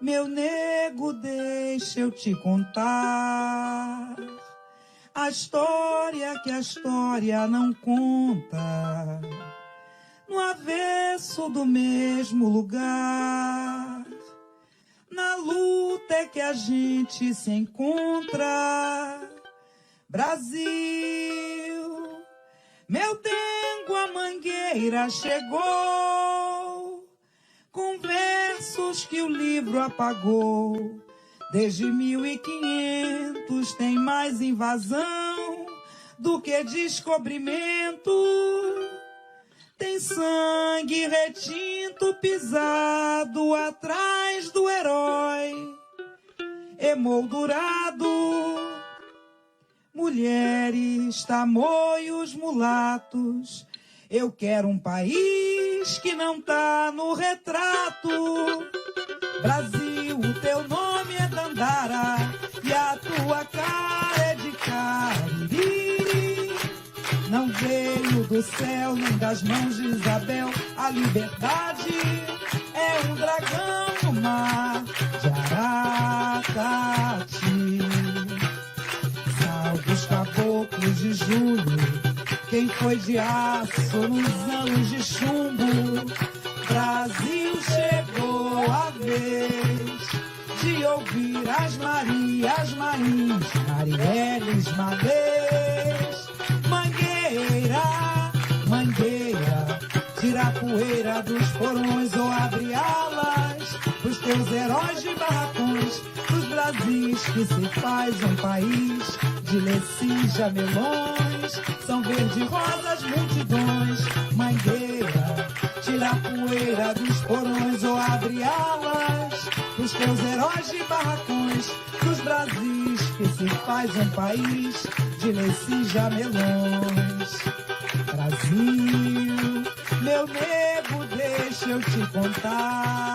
Meu nego, deixa eu te contar a história que a história não conta, no avesso do mesmo lugar. Na luta é que a gente se encontra. Brasil, meu dengo, a mangueira chegou, com versos que o livro apagou. Desde 1500 tem mais invasão do que descobrimento. Tem sangue retinto pisado atrás do herói, emoldurado. Mulheres, tamoios, mulatos. Eu quero um país que não tá no retrato. Brasil, o teu nome é Dandara e a tua cara é de Cariri. Não veio do céu nem das mãos de Isabel. A liberdade é um dragão no mar de Aracati. Salve os caboclos de julho, quem foi de aço nos anos de chumbo. Brasil, chegou a vez de ouvir as Marias Marins, Marielles, Malês. Mangueira, mangueira, tira a poeira dos porões ou abre alas pros teus heróis de barracões, dos Brasis que se faz um país de lecis, jamelões, são verde-rosas multidões. Mangueira, tira a poeira dos porões ou abre alas pros teus heróis de barracões, dos Brasis que se faz um país de lecis, jamelões. Brasil, meu nego, deixa eu te contar.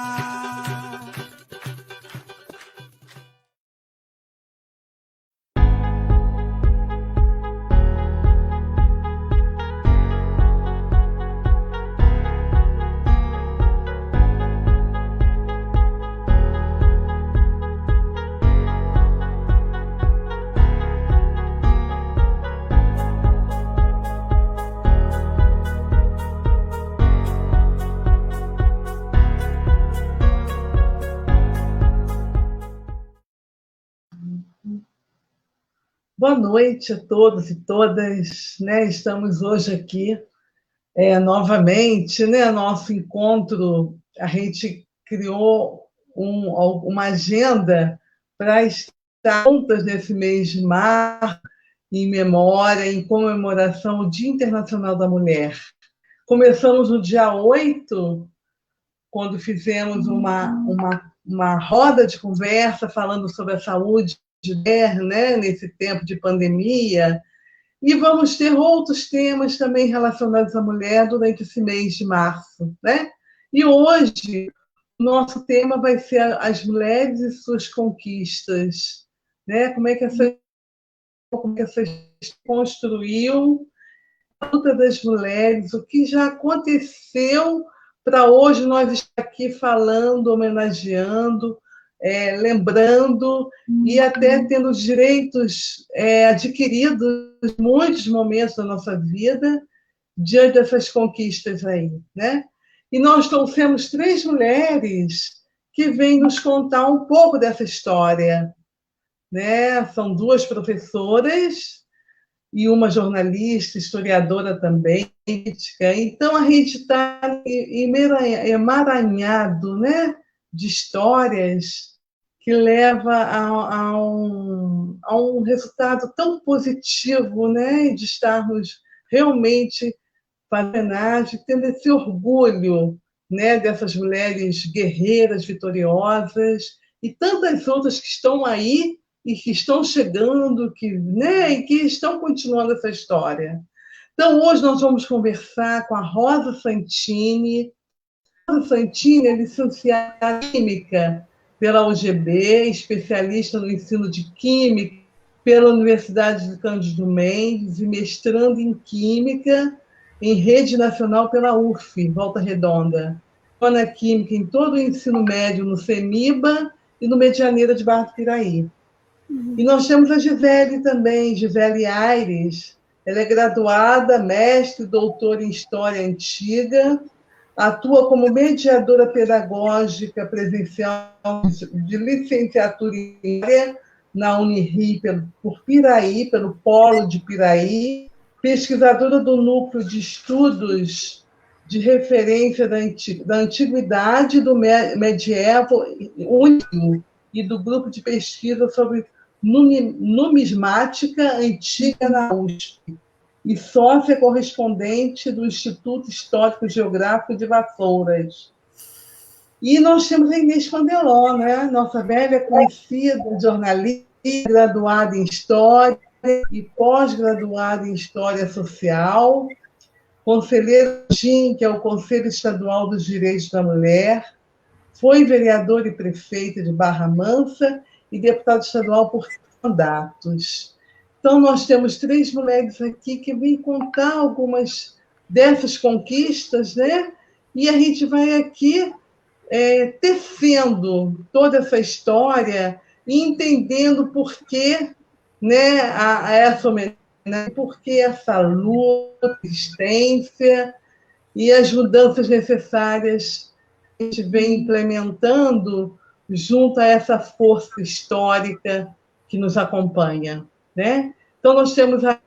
Boa noite a todos e todas, né? Estamos hoje aqui novamente, né? Nosso encontro, a gente criou uma agenda para estar juntas nesse mês de março, em memória, em comemoração ao Dia Internacional da Mulher. Começamos no dia 8, quando fizemos uma roda de conversa falando sobre a saúde de mulher, né, nesse tempo de pandemia, e vamos ter outros temas também relacionados à mulher durante esse mês de março, né? E hoje nosso tema vai ser as mulheres e suas conquistas, né? Como é que essa construiu a luta das mulheres, o que já aconteceu para hoje nós estar aqui falando, homenageando, lembrando e até tendo direitos adquiridos em muitos momentos da nossa vida diante dessas conquistas aí, né? E nós trouxemos 3 mulheres que vêm nos contar um pouco dessa história, né? São 2 professoras e uma jornalista, historiadora também, crítica. Então a gente está emaranhado, né, de histórias que leva a um resultado tão positivo, né, de estarmos realmente fazendo homenagem, tendo esse orgulho, né, dessas mulheres guerreiras, vitoriosas, e tantas outras que estão aí e que estão chegando, né, e que estão continuando essa história. Então, hoje nós vamos conversar com a Rosa Santini. Rosa Santini é licenciada em Química pela UGB, especialista no ensino de Química pela Universidade de Cândido Mendes e mestrando em Química em Rede Nacional pela UF, Volta Redonda. Na Química em todo o ensino médio no CEMIBA e no Medianeira de Barra do Piraí. E nós temos a Gisele também, Gisele Aires. Ela é graduada, mestre, doutora em História Antiga, atua como mediadora pedagógica presencial de licenciatura em área na Unirio por Piraí, pelo Polo de Piraí, pesquisadora do Núcleo de Estudos de Referência da Antiguidade do Medievo Único e do Grupo de Pesquisa sobre Numismática Antiga na USP, e sócia correspondente do Instituto Histórico Geográfico de Vassouras. E nós temos a Inês Pandeló, né? Nossa velha conhecida jornalista, graduada em História e pós-graduada em História Social, conselheira do CIM, que é o Conselho Estadual dos Direitos da Mulher, foi vereadora e prefeita de Barra Mansa e deputada estadual por mandatos. Então, nós temos 3 mulheres aqui que vêm contar algumas dessas conquistas, né? E a gente vai aqui tecendo toda essa história e entendendo por que, né, essa homenagem, por que essa luta, resistência e as mudanças necessárias que a gente vem implementando junto a essa força histórica que nos acompanha, né? Então, nós temos a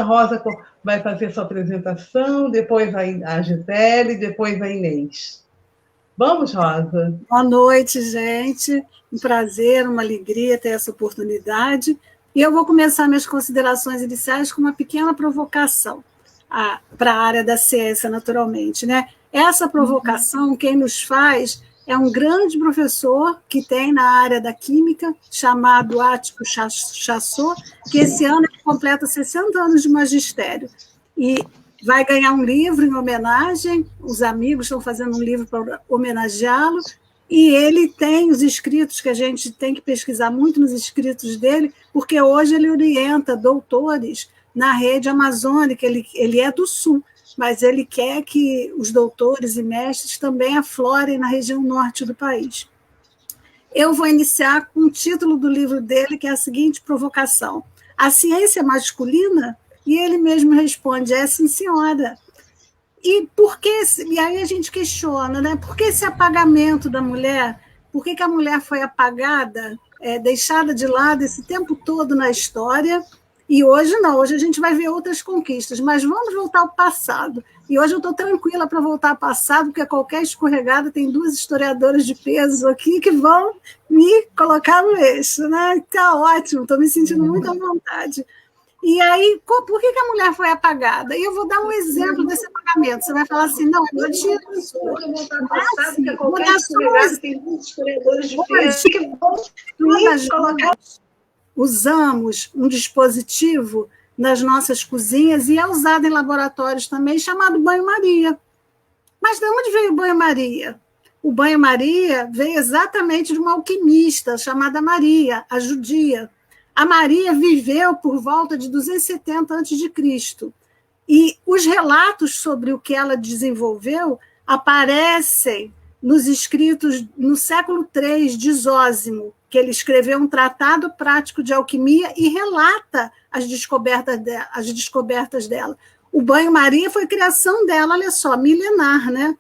Rosa vai fazer sua apresentação, depois a Gisele, depois a Inês. Vamos, Rosa? Boa noite, gente. Um prazer, uma alegria ter essa oportunidade. E eu vou começar minhas considerações iniciais com uma pequena provocação para a área da ciência, naturalmente, né? Essa provocação, quem nos faz é um grande professor que tem na área da química, chamado Ático Chassot, que esse ano completa 60 anos de magistério. E vai ganhar um livro em homenagem, os amigos estão fazendo um livro para homenageá-lo, e ele tem os escritos, que a gente tem que pesquisar muito nos escritos dele, porque hoje ele orienta doutores na rede amazônica, ele é do Sul, mas ele quer que os doutores e mestres também aflorem na região norte do país. Eu vou iniciar com o título do livro dele, que é a seguinte provocação: a ciência masculina? E ele mesmo responde: é, sim, senhora. E por que? E aí a gente questiona, né? Por que esse apagamento da mulher? Por que a mulher foi apagada, deixada de lado esse tempo todo na história? E hoje não, hoje a gente vai ver outras conquistas, mas vamos voltar ao passado. E hoje eu estou tranquila para voltar ao passado, porque qualquer escorregada tem 2 historiadoras de peso aqui que vão me colocar no eixo, né? Está ótimo, estou me sentindo muito à vontade. E aí, por que a mulher foi apagada? E eu vou dar um exemplo desse apagamento. Você vai falar assim, não, é mentira. Tem muitos historiadores de peso que vão me colocar. Usamos um dispositivo nas nossas cozinhas e é usado em laboratórios também, chamado banho-maria. Mas de onde veio o banho-maria? O banho-maria veio exatamente de uma alquimista chamada Maria, a judia. A Maria viveu por volta de 270 a.C. E os relatos sobre o que ela desenvolveu aparecem nos escritos no século III de Zósimo, que ele escreveu um tratado prático de alquimia e relata as descobertas dela. O banho-maria foi criação dela, olha só, milenar, né?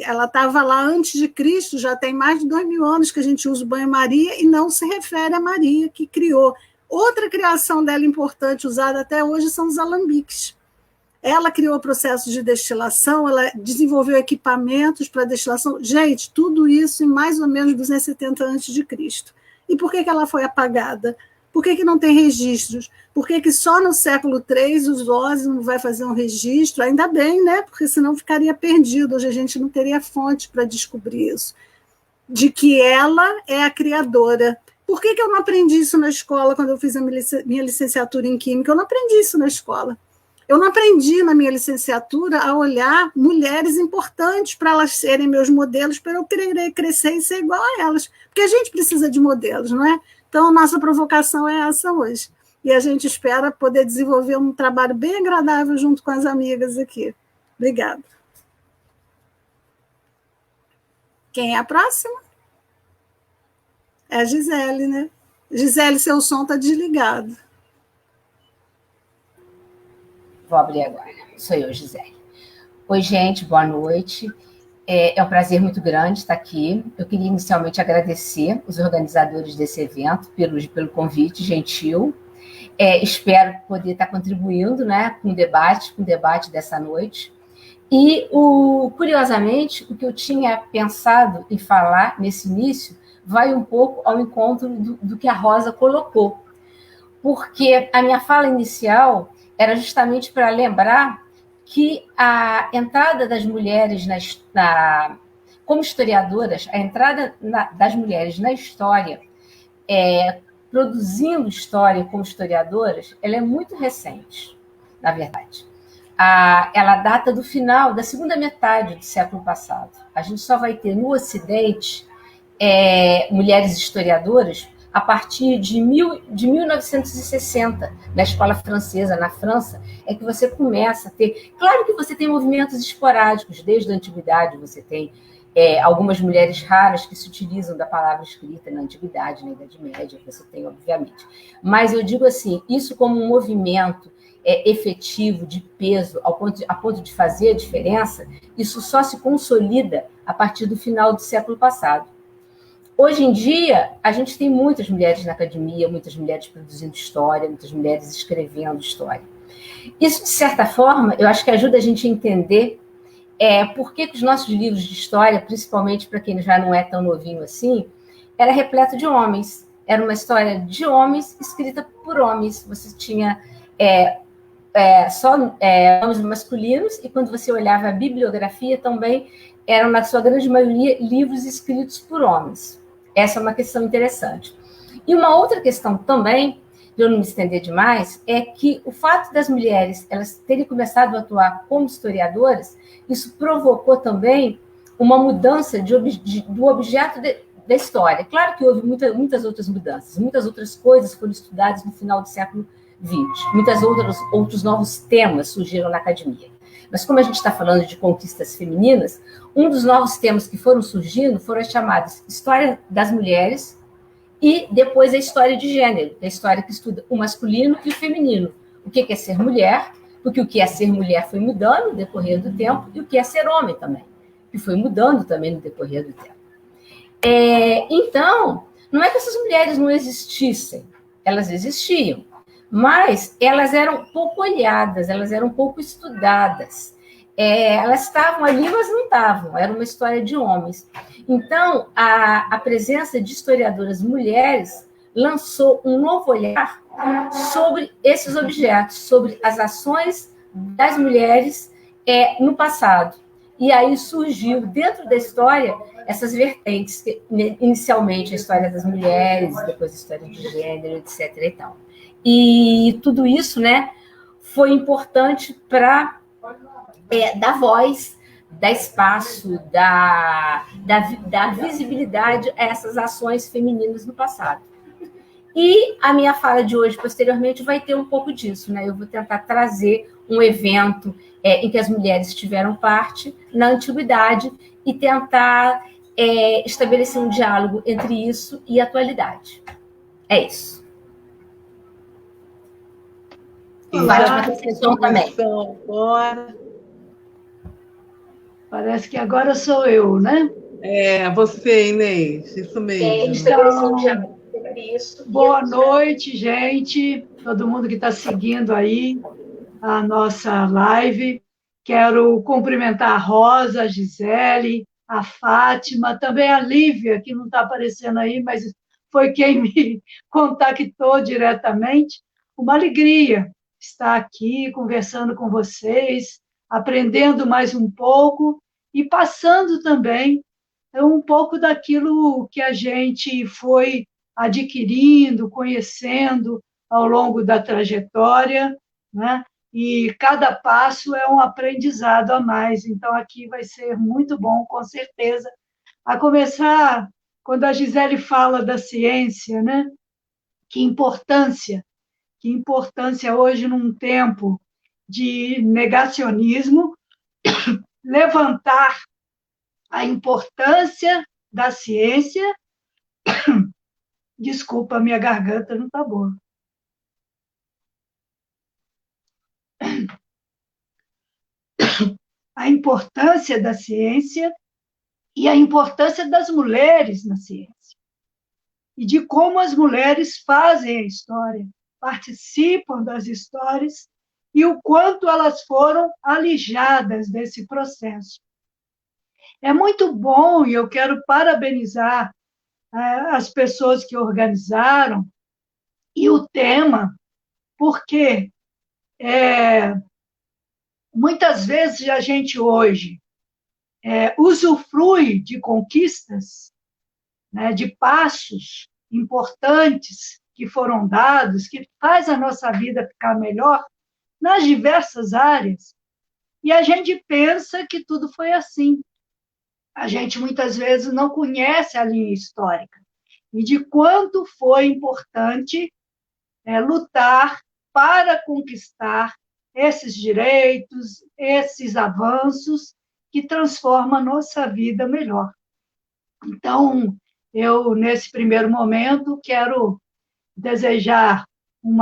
Ela estava lá antes de Cristo, já tem mais de 2.000 anos que a gente usa o banho-maria e não se refere a Maria, que criou. Outra criação dela importante, usada até hoje, são os alambiques. Ela criou processos de destilação, ela desenvolveu equipamentos para destilação. Gente, tudo isso em mais ou menos 270 a.C. E por que ela foi apagada? Por que não tem registros? Por que só no século III o Zósimo vai fazer um registro? Ainda bem, né? Porque senão ficaria perdido. Hoje a gente não teria fonte para descobrir isso. De que ela é a criadora. Por que eu não aprendi isso na escola quando eu fiz a minha licenciatura em Química? Eu não aprendi isso na escola. Eu não aprendi na minha licenciatura a olhar mulheres importantes para elas serem meus modelos, para eu querer crescer e ser igual a elas. Porque a gente precisa de modelos, não é? Então, nossa provocação é essa hoje. E a gente espera poder desenvolver um trabalho bem agradável junto com as amigas aqui. Obrigada. Quem é a próxima? É a Gisele, né? Gisele, seu som está desligado. Vou abrir agora. Sou eu, Gisele. Oi, gente, boa noite. É um prazer muito grande estar aqui. Eu queria inicialmente agradecer os organizadores desse evento pelo convite gentil. Espero poder estar contribuindo, né, com o debate dessa noite. E, curiosamente, o que eu tinha pensado em falar nesse início vai um pouco ao encontro do que a Rosa colocou. Porque a minha fala inicial era justamente para lembrar que a entrada das mulheres como historiadoras, a entrada das mulheres na história, produzindo história como historiadoras, ela é muito recente, na verdade. Ela data do final da segunda metade do século passado. A gente só vai ter no Ocidente mulheres historiadoras a partir de 1960, na escola francesa, na França, é que você começa a ter... Claro que você tem movimentos esporádicos, desde a antiguidade você tem algumas mulheres raras que se utilizam da palavra escrita na antiguidade, na Idade Média, você tem, obviamente. Mas eu digo assim, isso como um movimento efetivo, de peso, a ponto de fazer a diferença, isso só se consolida a partir do final do século passado. Hoje em dia, a gente tem muitas mulheres na academia, muitas mulheres produzindo história, muitas mulheres escrevendo história. Isso, de certa forma, eu acho que ajuda a gente a entender por que os nossos livros de história, principalmente para quem já não é tão novinho assim, era repleto de homens. Era uma história de homens, escrita por homens. Você tinha só nomes masculinos, e quando você olhava a bibliografia também, eram, na sua grande maioria, livros escritos por homens. Essa é uma questão interessante. E uma outra questão também, de eu não me estender demais, é que o fato das mulheres elas terem começado a atuar como historiadoras, isso provocou também uma mudança do objeto da história. Claro que houve muitas outras mudanças, muitas outras coisas foram estudadas no final do século XX, outros novos temas surgiram na academia. Mas como a gente está falando de conquistas femininas, um dos novos temas que foram surgindo foram as chamadas História das Mulheres e depois a História de Gênero, que é a história que estuda o masculino e o feminino. O que é ser mulher, porque o que é ser mulher foi mudando no decorrer do tempo, e o que é ser homem também, que foi mudando também no decorrer do tempo. Então, não é que essas mulheres não existissem, elas existiam, mas elas eram pouco olhadas, elas eram pouco estudadas. Elas estavam ali, mas não estavam, era uma história de homens. Então, a presença de historiadoras mulheres lançou um novo olhar sobre esses objetos, sobre as ações das mulheres no passado. E aí surgiu, dentro da história, essas vertentes, inicialmente a história das mulheres, depois a história de gênero, etc. e tal. E tudo isso, né, foi importante para dar voz, dar espaço, dar visibilidade a essas ações femininas no passado. E a minha fala de hoje, posteriormente, vai ter um pouco disso, né? Eu vou tentar trazer um evento em que as mulheres tiveram parte na antiguidade e tentar estabelecer um diálogo entre isso e a atualidade. É isso. Olá, Vale para a sessão também. Parece que agora sou eu, né? Você, Inês, isso mesmo. Então, boa noite, gente, todo mundo que está seguindo aí a nossa live. Quero cumprimentar a Rosa, a Gisele, a Fátima, também a Lívia, que não está aparecendo aí, mas foi quem me contactou diretamente. Uma alegria estar aqui conversando com vocês, aprendendo mais um pouco e passando também um pouco daquilo que a gente foi adquirindo, conhecendo ao longo da trajetória, né? E cada passo é um aprendizado a mais. Então, aqui vai ser muito bom, com certeza. A começar, quando a Gisele fala da ciência, né? Que importância hoje, num tempo de negacionismo, levantar a importância da ciência Desculpa, minha garganta não está boa. A importância da ciência e a importância das mulheres na ciência. E de como as mulheres fazem a história, participam das histórias e o quanto elas foram alijadas desse processo. É muito bom, e eu quero parabenizar as pessoas que organizaram e o tema, porque muitas vezes a gente hoje usufrui de conquistas, né, de passos importantes que foram dados, que faz a nossa vida ficar melhor nas diversas áreas, e a gente pensa que tudo foi assim. A gente muitas vezes não conhece a linha histórica e de quanto foi importante lutar para conquistar esses direitos, esses avanços que transformam a nossa vida melhor. Então, eu, nesse primeiro momento, quero desejar um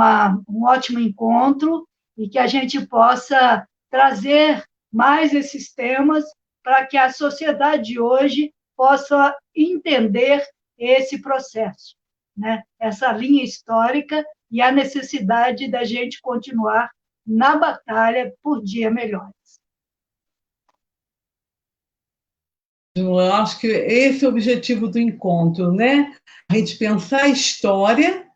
ótimo encontro e que a gente possa trazer mais esses temas para que a sociedade de hoje possa entender esse processo, né? Essa linha histórica e a necessidade da gente continuar na batalha por dias melhores. Eu acho que esse é o objetivo do encontro, né? A gente pensar a história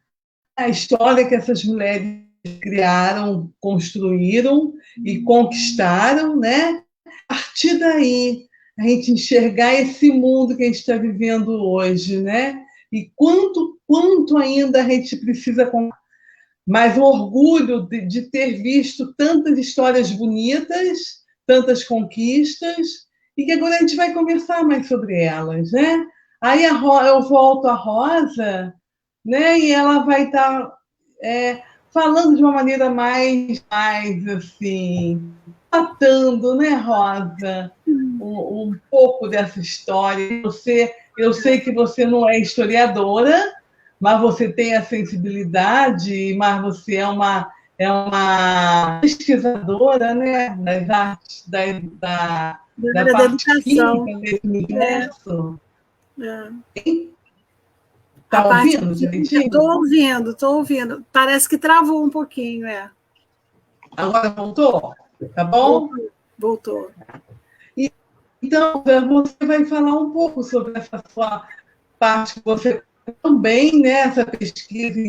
que essas mulheres criaram, construíram e conquistaram, né? A partir daí, a gente enxergar esse mundo que a gente está vivendo hoje, né? E quanto ainda a gente precisa contar. Mas o orgulho de ter visto tantas histórias bonitas, tantas conquistas, e que agora a gente vai conversar mais sobre elas, né? Aí eu volto a Rosa, né? E ela vai estar falando de uma maneira mais assim, tratando, né, Rosa, um pouco dessa história. Eu sei que você não é historiadora, mas você tem a sensibilidade, mas você é uma pesquisadora, né, das artes, da parte química desse universo. Está ouvindo direitinho? Estou ouvindo. Parece que travou um pouquinho, Agora voltou? Tá bom? Voltou. Então, você vai falar um pouco sobre essa sua parte que você também, né, essa pesquisa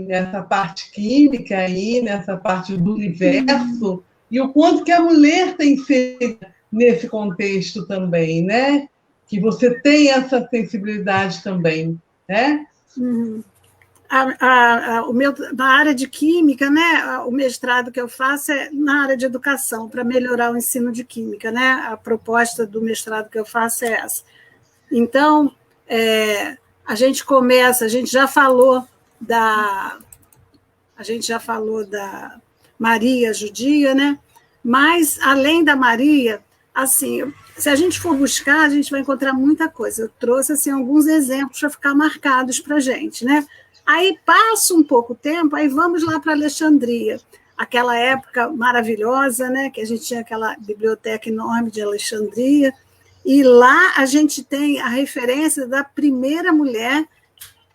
nessa parte química aí, nessa parte do universo, e o quanto que a mulher tem sido nesse contexto também, né? Que você tem essa sensibilidade também, né? Na área de química, né, o mestrado que eu faço é na área de educação, para melhorar o ensino de química, né? A proposta do mestrado que eu faço é essa. Então, a gente já falou da Maria judia, né? Mas, além da Maria, assim, se a gente for buscar, a gente vai encontrar muita coisa. Eu trouxe assim, alguns exemplos para ficar marcados para a gente, né? Aí passa um pouco tempo, aí vamos lá para Alexandria, aquela época maravilhosa, né? Que a gente tinha aquela biblioteca enorme de Alexandria, e lá a gente tem a referência da primeira mulher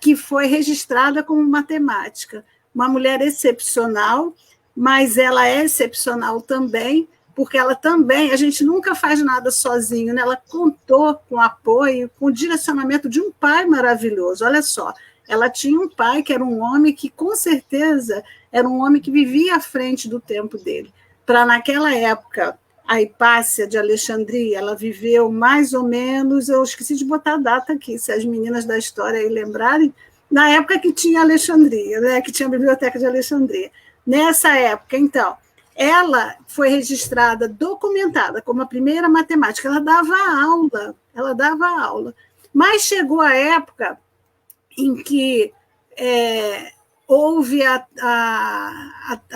que foi registrada como matemática. Uma mulher excepcional, mas ela é excepcional também, porque ela também, a gente nunca faz nada sozinho, né? Ela contou com apoio, com o direcionamento de um pai maravilhoso. Olha só, ela tinha um pai que era um homem que, com certeza, era um homem que vivia à frente do tempo dele. Para, naquela época, a Hipácia de Alexandria, ela viveu mais ou menos, eu esqueci de botar a data aqui, se as meninas da história aí lembrarem, na época que tinha Alexandria, né, que tinha a Biblioteca de Alexandria. Nessa época, então, ela foi registrada, documentada como a primeira matemática, ela dava aula, mas chegou a época em que houve a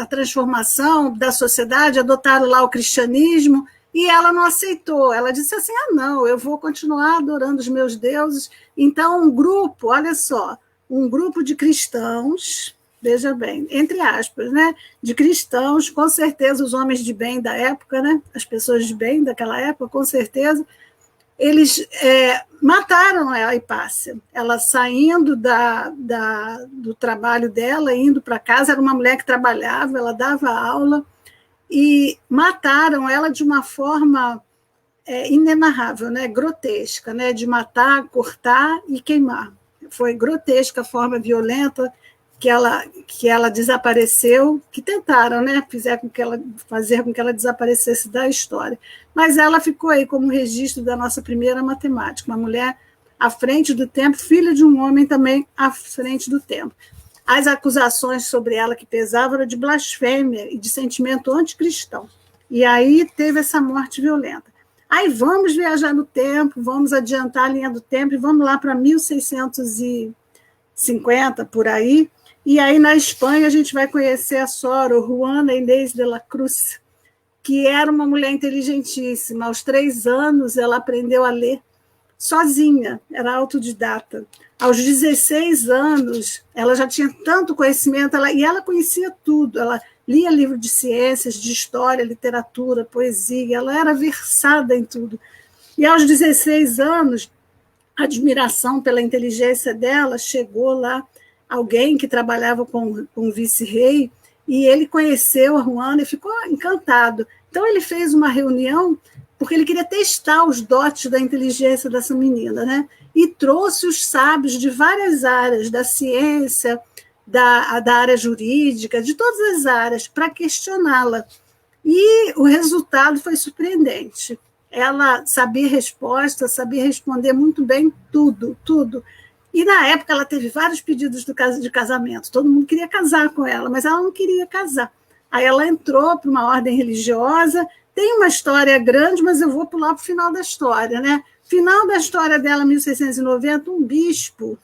transformação da sociedade, adotaram lá o cristianismo, e ela não aceitou. Ela disse assim, não, eu vou continuar adorando os meus deuses. Então, um grupo, olha só, um grupo de cristãos, veja bem, entre aspas, né, de cristãos, com certeza os homens de bem da época, né, as pessoas de bem daquela época, com certeza, eles mataram a Hipácia. Ela saindo do trabalho dela, indo para casa, era uma mulher que trabalhava, ela dava aula, e mataram ela de uma forma inenarrável, né, grotesca, né, de matar, cortar e queimar. Foi grotesca a forma violenta que ela desapareceu, que tentaram, né, fazer com que ela desaparecesse da história. Mas ela ficou aí como registro da nossa primeira matemática, uma mulher à frente do tempo, filha de um homem também à frente do tempo. As acusações sobre ela que pesavam eram de blasfêmia e de sentimento anticristão. E aí teve essa morte violenta. Aí vamos viajar no tempo, vamos adiantar a linha do tempo e vamos lá para 1650, por aí. E aí, na Espanha, a gente vai conhecer a Sor Juana Inés de la Cruz, que era uma mulher inteligentíssima. Aos 3 anos, ela aprendeu a ler sozinha, era autodidata. Aos 16 anos, ela já tinha tanto conhecimento, e ela conhecia tudo. Ela lia livro de ciências, de história, literatura, poesia, ela era versada em tudo. E aos 16 anos, a admiração pela inteligência dela chegou lá, alguém que trabalhava com o vice-rei, e ele conheceu a Juana e ficou encantado. Então, ele fez uma reunião, porque ele queria testar os dotes da inteligência dessa menina, né? E trouxe os sábios de várias áreas, da ciência, da área jurídica, de todas as áreas, para questioná-la. E o resultado foi surpreendente. Ela sabia respostas, sabia responder muito bem tudo. E, na época, ela teve vários pedidos de casamento. Todo mundo queria casar com ela, mas ela não queria casar. Aí ela entrou para uma ordem religiosa. Tem uma história grande, mas eu vou pular para o final da história, né? Final da história dela, 1690, um bispo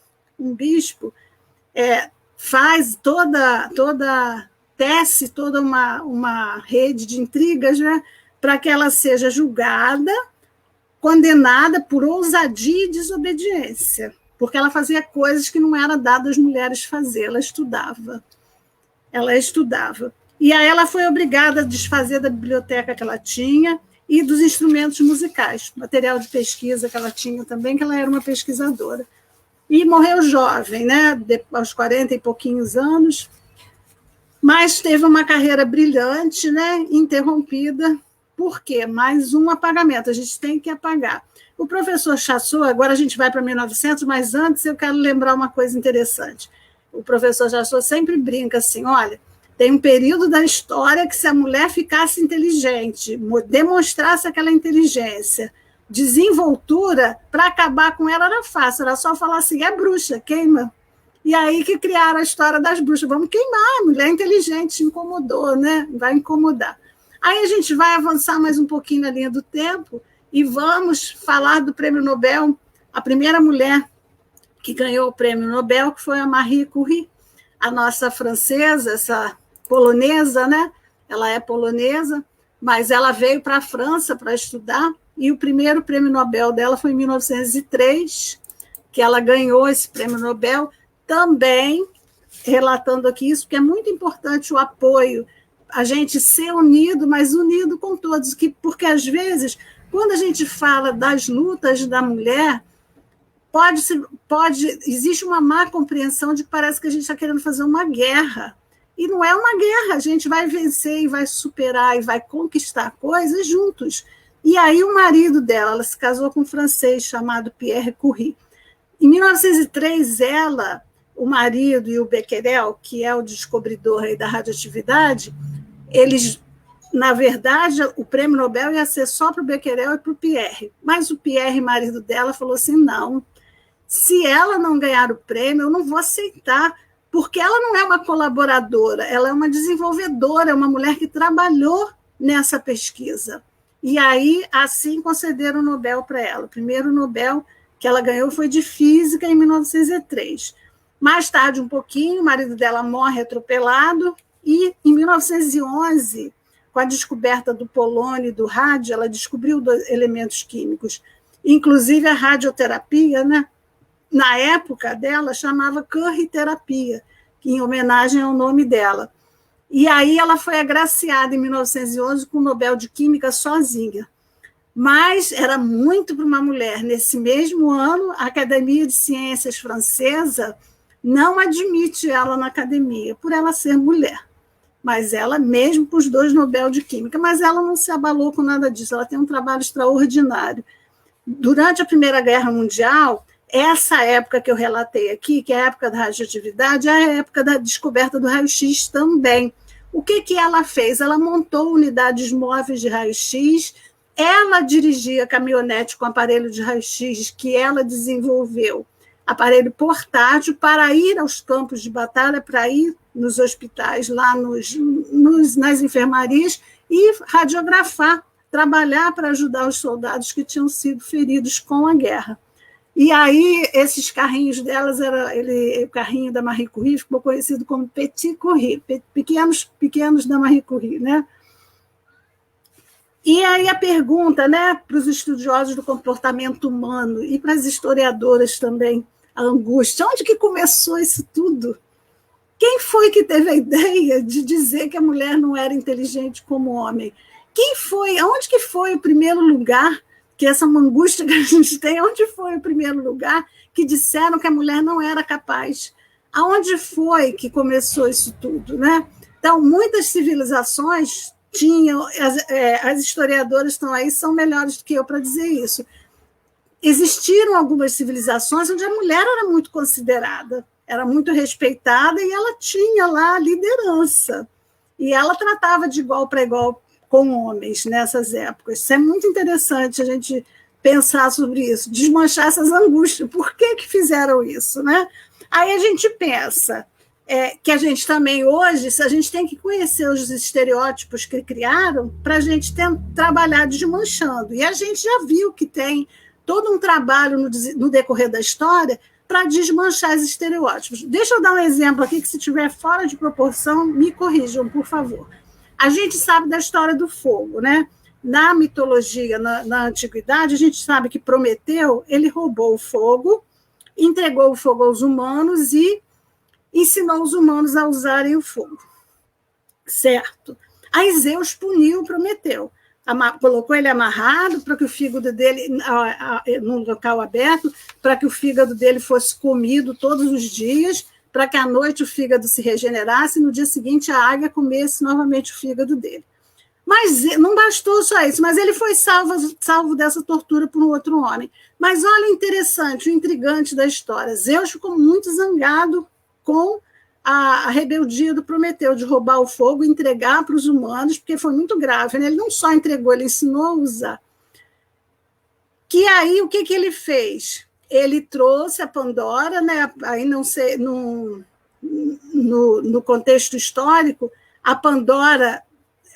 faz tece toda uma rede de intrigas, né, para que ela seja julgada, condenada por ousadia e desobediência, porque ela fazia coisas que não era dado às mulheres fazer, ela estudava. E aí ela foi obrigada a desfazer da biblioteca que ela tinha e dos instrumentos musicais, material de pesquisa que ela tinha também, que ela era uma pesquisadora. E morreu jovem, né, aos 40 e pouquinhos anos, mas teve uma carreira brilhante, né, interrompida. Por quê? Mais um apagamento, a gente tem que apagar. O professor Chassot, agora a gente vai para 1900, mas antes eu quero lembrar uma coisa interessante. O professor Chassot sempre brinca assim, olha, tem um período da história que se a mulher ficasse inteligente, demonstrasse aquela inteligência, desenvoltura, para acabar com ela era fácil, era só falar assim, é bruxa, queima. E aí que criaram a história das bruxas, vamos queimar, a mulher inteligente, incomodou, né? Vai incomodar. Aí a gente vai avançar mais um pouquinho na linha do tempo e vamos falar do Prêmio Nobel, a primeira mulher que ganhou o Prêmio Nobel, que foi a Marie Curie, a nossa francesa, essa polonesa, né? Ela é polonesa, mas ela veio para a França para estudar, e o primeiro prêmio Nobel dela foi em 1903, que ela ganhou esse prêmio Nobel, também relatando aqui isso, porque é muito importante o apoio, a gente ser unido, mas unido com todos, porque às vezes, quando a gente fala das lutas da mulher, existe uma má compreensão de que parece que a gente está querendo fazer uma guerra. E não é uma guerra, a gente vai vencer e vai superar e vai conquistar coisas juntos. E aí o marido dela, ela se casou com um francês chamado Pierre Curie. Em 1903, o marido e o Becquerel, que é o descobridor aí da radioatividade, eles, na verdade, o prêmio Nobel ia ser só para o Becquerel e para o Pierre. Mas o Pierre, marido dela, falou assim, não, se ela não ganhar o prêmio, eu não vou aceitar, porque ela não é uma colaboradora, ela é uma desenvolvedora, é uma mulher que trabalhou nessa pesquisa. E aí, assim, concederam o Nobel para ela. O primeiro Nobel que ela ganhou foi de Física, em 1903. Mais tarde, um pouquinho, o marido dela morre atropelado, e em 1911, com a descoberta do polônio e do rádio, ela descobriu 2 elementos químicos, inclusive a radioterapia, né? na época dela, chamava Curry Terapia, em homenagem ao nome dela. E aí ela foi agraciada em 1911 com o Nobel de Química sozinha. Mas era muito para uma mulher. Nesse mesmo ano, a Academia de Ciências Francesa não admite ela na academia, por ela ser mulher. Mas ela, mesmo com os 2 Nobel de Química, mas ela não se abalou com nada disso, ela tem um trabalho extraordinário. Durante a Primeira Guerra Mundial, essa época que eu relatei aqui, que é a época da radioatividade, é a época da descoberta do raio-x também. O que ela fez? Ela montou unidades móveis de raio-x, ela dirigia caminhonete com aparelho de raio-x que ela desenvolveu, aparelho portátil para ir aos campos de batalha, para ir nos hospitais, lá nas enfermarias, e radiografar, trabalhar para ajudar os soldados que tinham sido feridos com a guerra. E aí, esses carrinhos delas, o carrinho da Marie Curie ficou conhecido como Petit Curie, pequenos da Marie Curie, né? E aí a pergunta, né, para os estudiosos do comportamento humano e para as historiadoras também, a angústia, onde que começou isso tudo? Quem foi que teve a ideia de dizer que a mulher não era inteligente como o homem? Quem foi? Aonde que foi o primeiro lugar que essa angústia que a gente tem? Onde foi o primeiro lugar que disseram que a mulher não era capaz? Aonde foi que começou isso tudo, né? Então, muitas civilizações tinham, as historiadoras estão aí, são melhores do que eu para dizer isso. Existiram algumas civilizações onde a mulher era muito considerada, era muito respeitada e ela tinha lá liderança. E ela tratava de igual para igual com homens nessas épocas. Isso é muito interessante a gente pensar sobre isso, desmanchar essas angústias. Por que fizeram isso, né? Aí a gente pensa que a gente também hoje, a gente tem que conhecer os estereótipos que criaram para a gente trabalhar desmanchando. E a gente já viu que tem todo um trabalho no decorrer da história para desmanchar os estereótipos. Deixa eu dar um exemplo aqui, que se estiver fora de proporção, me corrijam, por favor. A gente sabe da história do fogo, né? Na mitologia, na antiguidade, a gente sabe que Prometeu, ele roubou o fogo, entregou o fogo aos humanos e ensinou os humanos a usarem o fogo. Certo? Aí Zeus puniu Prometeu. Colocou ele amarrado para que o fígado dele, num local aberto, para que o fígado dele fosse comido todos os dias, para que à noite o fígado se regenerasse e no dia seguinte a águia comesse novamente o fígado dele. Mas não bastou só isso, mas ele foi salvo dessa tortura por um outro homem. Mas olha o interessante, o intrigante da história. Zeus ficou muito zangado com a rebeldia do Prometeu, de roubar o fogo e entregar para os humanos, porque foi muito grave, né? Ele não só entregou, ele ensinou a usar. Que aí, o que ele fez? Ele trouxe a Pandora, né? Aí não sei, no contexto histórico, a Pandora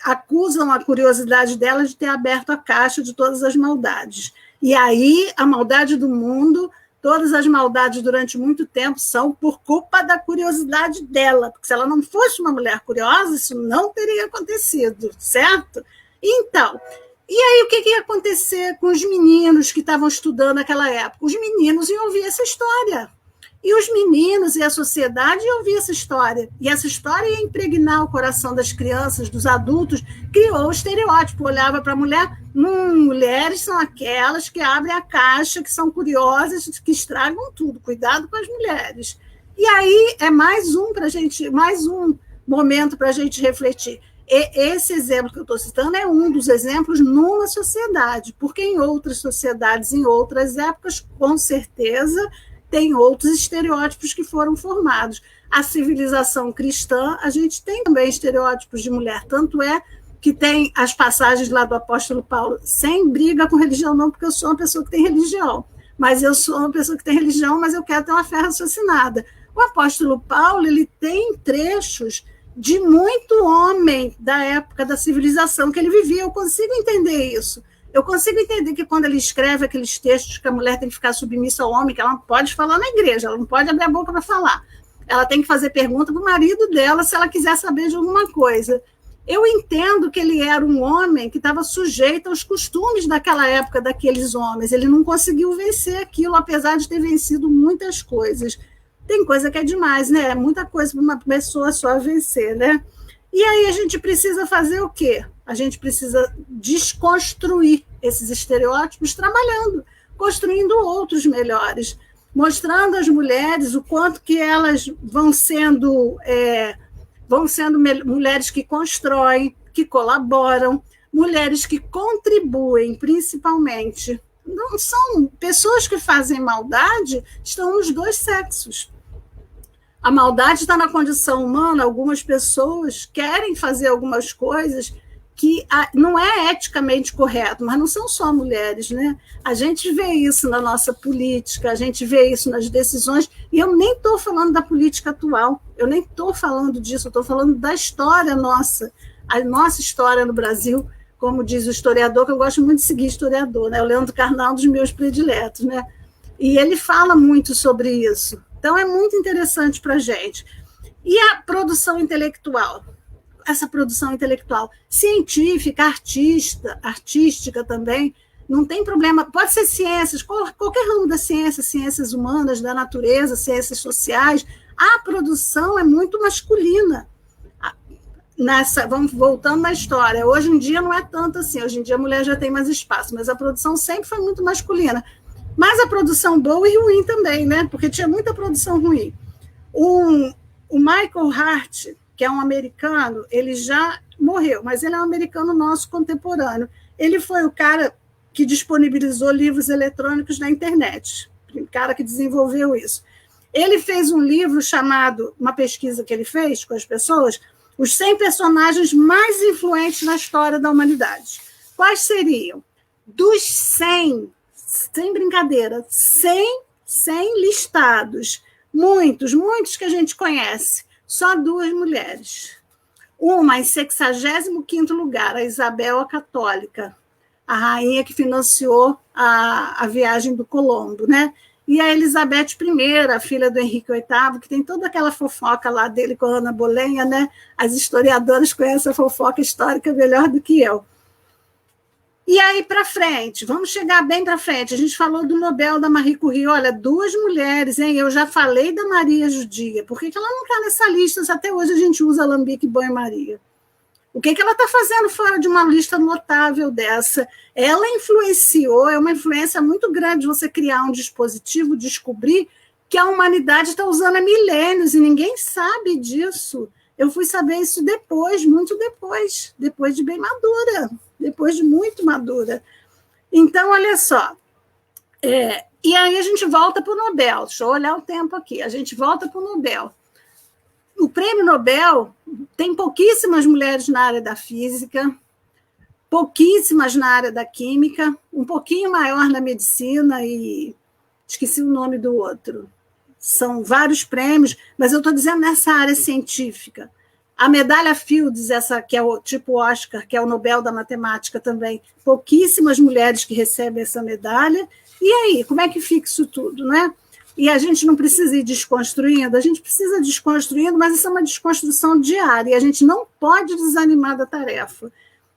acusam a curiosidade dela de ter aberto a caixa de todas as maldades. E aí, a maldade do mundo, todas as maldades durante muito tempo são por culpa da curiosidade dela, porque se ela não fosse uma mulher curiosa, isso não teria acontecido, certo? Então, e aí o que ia acontecer com os meninos que estavam estudando naquela época? Os meninos iam ouvir essa história. E os meninos e a sociedade iam ouvir essa história. E essa história ia impregnar o coração das crianças, dos adultos, criou o estereótipo. Olhava para a mulher, mulheres são aquelas que abrem a caixa, que são curiosas, que estragam tudo. Cuidado com as mulheres. E aí é mais um momento para a gente refletir. Esse exemplo que eu estou citando é um dos exemplos numa sociedade, porque em outras sociedades, em outras épocas, com certeza, tem outros estereótipos que foram formados. A civilização cristã, a gente tem também estereótipos de mulher, tanto é que tem as passagens lá do apóstolo Paulo, sem briga com religião não, porque eu sou uma pessoa que tem religião, mas eu sou uma pessoa que tem religião, mas eu quero ter uma fé raciocinada. O apóstolo Paulo, ele tem trechos de muito homem da época da civilização que ele vivia, eu consigo entender isso. Eu consigo entender que quando ele escreve aqueles textos que a mulher tem que ficar submissa ao homem, que ela não pode falar na igreja, ela não pode abrir a boca para falar. Ela tem que fazer pergunta para o marido dela se ela quiser saber de alguma coisa. Eu entendo que ele era um homem que estava sujeito aos costumes daquela época, daqueles homens. Ele não conseguiu vencer aquilo, apesar de ter vencido muitas coisas. Tem coisa que é demais, né? Muita coisa para uma pessoa só vencer, né? E aí a gente precisa fazer o quê? A gente precisa desconstruir esses estereótipos trabalhando, construindo outros melhores, mostrando às mulheres o quanto que elas vão sendo mulheres que constroem, que colaboram, mulheres que contribuem, principalmente. Não são pessoas que fazem maldade, estão nos dois sexos. A maldade está na condição humana, algumas pessoas querem fazer algumas coisas que não é eticamente correto, mas não são só mulheres, né? A gente vê isso na nossa política, a gente vê isso nas decisões, e eu nem estou falando da política atual, eu nem estou falando disso, eu estou falando da história nossa, a nossa história no Brasil, como diz o historiador, que eu gosto muito de seguir historiador, né? O Leandro Carnal é um dos meus prediletos, né? E ele fala muito sobre isso. Então, é muito interessante para a gente. E a produção intelectual? Essa produção intelectual científica, artística também, não tem problema. Pode ser ciências, qualquer ramo da ciência, ciências humanas, da natureza, ciências sociais. A produção é muito masculina. Vamos voltando na história. Hoje em dia não é tanto assim. Hoje em dia a mulher já tem mais espaço, mas a produção sempre foi muito masculina. Mas a produção boa e ruim também, né? Porque tinha muita produção ruim. O Michael Hart, que é um americano, ele já morreu, mas ele é um americano nosso contemporâneo. Ele foi o cara que disponibilizou livros eletrônicos na internet, o cara que desenvolveu isso. Ele fez um livro chamado, uma pesquisa que ele fez com as pessoas, os 100 personagens mais influentes na história da humanidade. Quais seriam? Dos 100, sem brincadeira, 100 listados, muitos que a gente conhece, só 2 mulheres. Uma em 65º lugar, a Isabel a Católica, a rainha que financiou a viagem do Colombo, né? E a Elizabeth I, a filha do Henrique VIII, que tem toda aquela fofoca lá dele com a Ana Bolenha, né? As historiadoras conhecem a fofoca histórica melhor do que eu. E aí, para frente, vamos chegar bem para frente. A gente falou do Nobel da Marie Curie. Olha, 2 mulheres, hein? Eu já falei da Maria Judia. Por que ela não está nessa lista? Se até hoje a gente usa alambique banho-maria. O que ela está fazendo fora de uma lista notável dessa? Ela influenciou, é uma influência muito grande você criar um dispositivo, descobrir que a humanidade está usando há milênios e ninguém sabe disso. Eu fui saber isso depois, muito depois de bem madura, depois de muito madura. Então, olha só, e aí a gente volta para o Nobel, deixa eu olhar o tempo aqui, a gente volta para o Nobel. O prêmio Nobel tem pouquíssimas mulheres na área da física, pouquíssimas na área da química, um pouquinho maior na medicina e esqueci o nome do outro. São vários prêmios, mas eu estou dizendo nessa área científica. A medalha Fields, essa que é o tipo Oscar, que é o Nobel da Matemática também, pouquíssimas mulheres que recebem essa medalha. E aí, como é que fica isso tudo, né? E a gente não precisa ir desconstruindo, a gente precisa desconstruindo, mas isso é uma desconstrução diária, e a gente não pode desanimar da tarefa.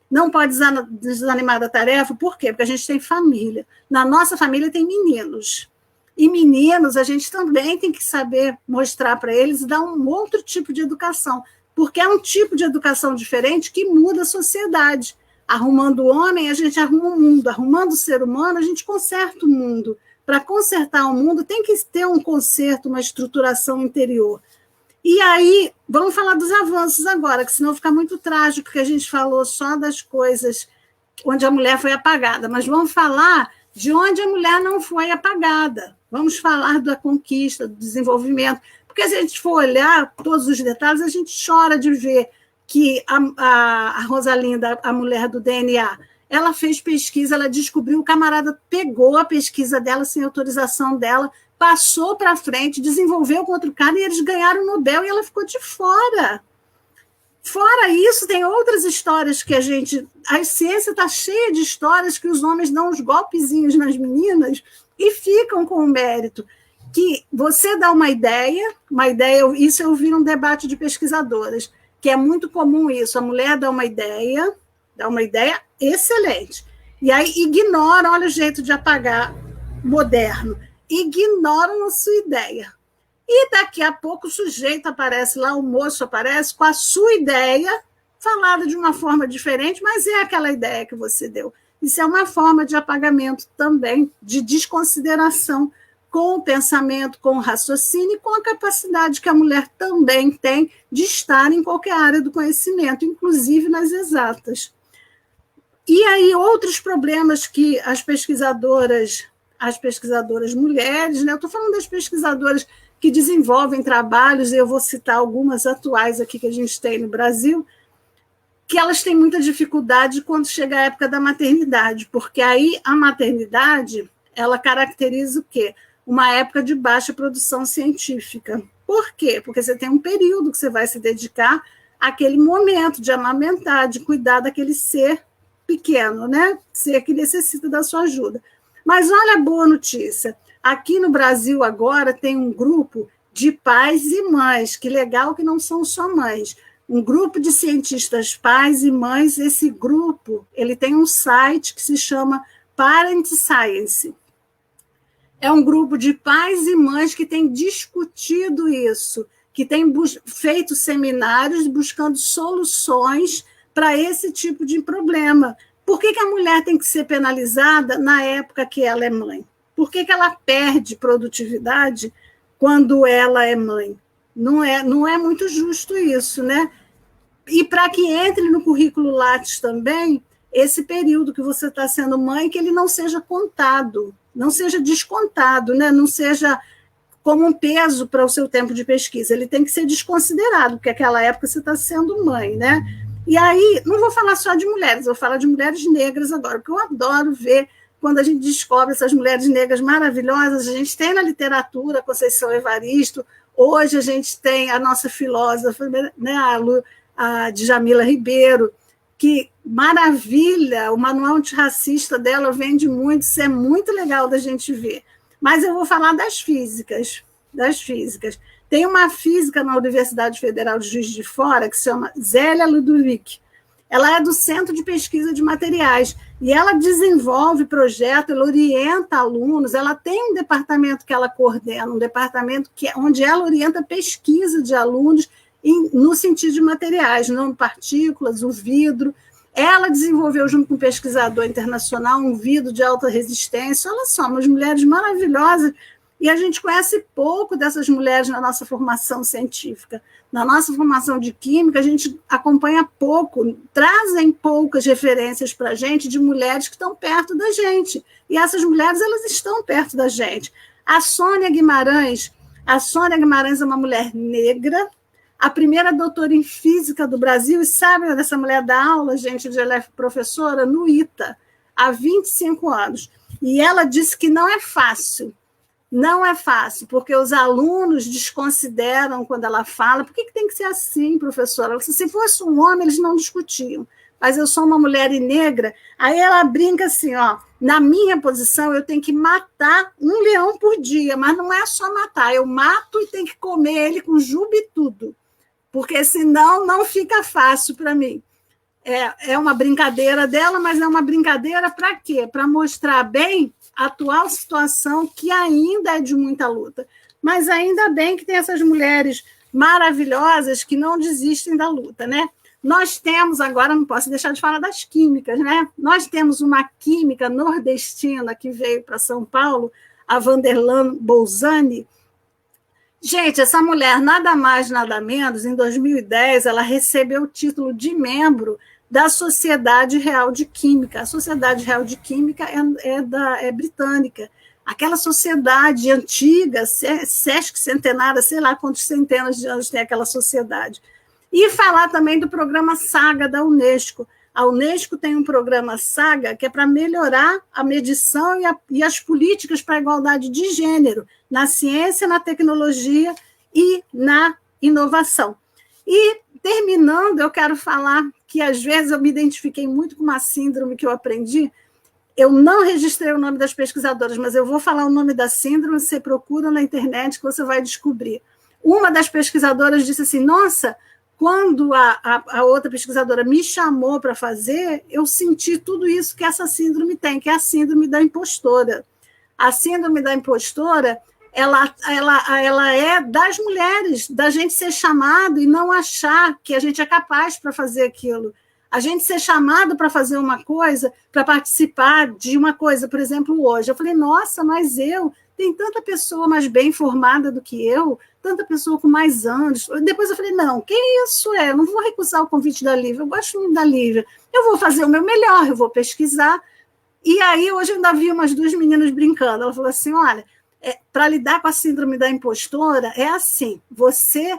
Não pode desanimar da tarefa, por quê? Porque a gente tem família. Na nossa família tem meninos. E meninos, a gente também tem que saber mostrar para eles e dar um outro tipo de educação, porque é um tipo de educação diferente que muda a sociedade. Arrumando o homem, a gente arruma o mundo. Arrumando o ser humano, a gente conserta o mundo. Para consertar o mundo, tem que ter um conserto, uma estruturação interior. E aí, vamos falar dos avanços agora, que senão fica muito trágico, porque a gente falou só das coisas onde a mulher foi apagada, mas vamos falar de onde a mulher não foi apagada. Vamos falar da conquista, do desenvolvimento, porque se a gente for olhar todos os detalhes, a gente chora de ver que a Rosalinda, a mulher do DNA, ela fez pesquisa, ela descobriu, o camarada pegou a pesquisa dela sem autorização dela, passou para frente, desenvolveu com outro cara e eles ganharam o Nobel e ela ficou de fora. Fora isso, tem outras histórias que a ciência está cheia de histórias que os homens dão uns golpezinhos nas meninas e ficam com o mérito. Que você dá uma ideia, isso eu vi num debate de pesquisadoras, que é muito comum isso, a mulher dá uma ideia excelente, e aí ignora, olha o jeito de apagar moderno, ignoram a sua ideia. E daqui a pouco o sujeito aparece lá, o moço aparece com a sua ideia, falada de uma forma diferente, mas é aquela ideia que você deu. Isso é uma forma de apagamento também, de desconsideração com o pensamento, com o raciocínio e com a capacidade que a mulher também tem de estar em qualquer área do conhecimento, inclusive nas exatas. E aí outros problemas que as pesquisadoras mulheres, né? Eu estou falando das pesquisadoras que desenvolvem trabalhos, e eu vou citar algumas atuais aqui que a gente tem no Brasil, que elas têm muita dificuldade quando chega a época da maternidade, porque aí a maternidade, ela caracteriza o quê? Uma época de baixa produção científica. Por quê? Porque você tem um período que você vai se dedicar àquele momento de amamentar, de cuidar daquele ser pequeno, né? Ser que necessita da sua ajuda. Mas olha a boa notícia. Aqui no Brasil agora tem um grupo de pais e mães, que legal que não são só mães, um grupo de cientistas pais e mães. Esse grupo ele tem um site que se chama Parent Science. É um grupo de pais e mães que tem discutido isso, que tem feito seminários buscando soluções para esse tipo de problema. Por que a mulher tem que ser penalizada na época que ela é mãe? Por que ela perde produtividade quando ela é mãe? Não é muito justo isso, né? E para que entre no currículo Lattes também, esse período que você está sendo mãe, que ele não seja contado, não seja descontado, né? Não seja como um peso para o seu tempo de pesquisa. Ele tem que ser desconsiderado, porque naquela época você está sendo mãe, né? E aí, não vou falar só de mulheres, vou falar de mulheres negras agora, porque eu adoro ver quando a gente descobre essas mulheres negras maravilhosas. A gente tem na literatura Conceição Evaristo, hoje a gente tem a nossa filósofa, né, a Djamila Ribeiro, que maravilha, o manual antirracista dela vende muito, isso é muito legal da gente ver. Mas eu vou falar das físicas. Tem uma física na Universidade Federal de Juiz de Fora que se chama Zélia Ludovic. Ela é do Centro de Pesquisa de Materiais e ela desenvolve projeto, ela orienta alunos, ela tem um departamento que ela coordena, um departamento onde ela orienta pesquisa de alunos no sentido de materiais, não partículas, o vidro. Ela desenvolveu, junto com um pesquisador internacional, um vidro de alta resistência. Olha só, umas mulheres maravilhosas. E a gente conhece pouco dessas mulheres na nossa formação científica. Na nossa formação de química, a gente acompanha pouco, trazem poucas referências para a gente de mulheres que estão perto da gente. E essas mulheres, elas estão perto da gente. A Sônia Guimarães é uma mulher negra, a primeira doutora em física do Brasil, e sabe dessa mulher da aula, gente, ela é professora no ITA, há 25 anos. E ela disse que não é fácil, porque os alunos desconsideram quando ela fala. Por que tem que ser assim, professora? Se fosse um homem, eles não discutiam. Mas eu sou uma mulher e negra. Aí ela brinca assim, ó, na minha posição, eu tenho que matar um leão por dia, mas não é só matar, eu mato e tenho que comer ele com juba e tudo, porque senão não fica fácil para mim. É uma brincadeira dela, mas é uma brincadeira para quê? Para mostrar bem a atual situação, que ainda é de muita luta. Mas ainda bem que tem essas mulheres maravilhosas que não desistem da luta, né? Nós temos, agora não posso deixar de falar das químicas, né? Nós temos uma química nordestina que veio para São Paulo, a Vanderlan Bolzani. Gente, essa mulher, nada mais, nada menos, em 2010, ela recebeu o título de membro da Sociedade Real de Química. A Sociedade Real de Química é britânica. Aquela sociedade antiga, sesquicentenária, sei lá quantos centenas de anos tem aquela sociedade. E falar também do programa SAGA da Unesco. A Unesco tem um programa SAGA que é para melhorar a medição e as políticas para a igualdade de gênero na ciência, na tecnologia e na inovação. E, terminando, eu quero falar que, às vezes, eu me identifiquei muito com uma síndrome que eu aprendi. Eu não registrei o nome das pesquisadoras, mas eu vou falar o nome da síndrome, você procura na internet que você vai descobrir. Uma das pesquisadoras disse assim, nossa, quando a outra pesquisadora me chamou para fazer, eu senti tudo isso que essa síndrome tem, que é a síndrome da impostora. A síndrome da impostora, ela é das mulheres, da gente ser chamado e não achar que a gente é capaz para fazer aquilo. A gente ser chamado para fazer uma coisa, para participar de uma coisa, por exemplo, hoje. Eu falei, nossa, mas tem tanta pessoa mais bem formada do que eu, tanta pessoa com mais anos. Depois eu falei, não, que isso eu não vou recusar o convite da Lívia, eu gosto muito da Lívia, eu vou fazer o meu melhor, eu vou pesquisar. E aí, hoje eu ainda vi umas 2 meninas brincando, ela falou assim, olha, para lidar com a síndrome da impostora, é assim, você,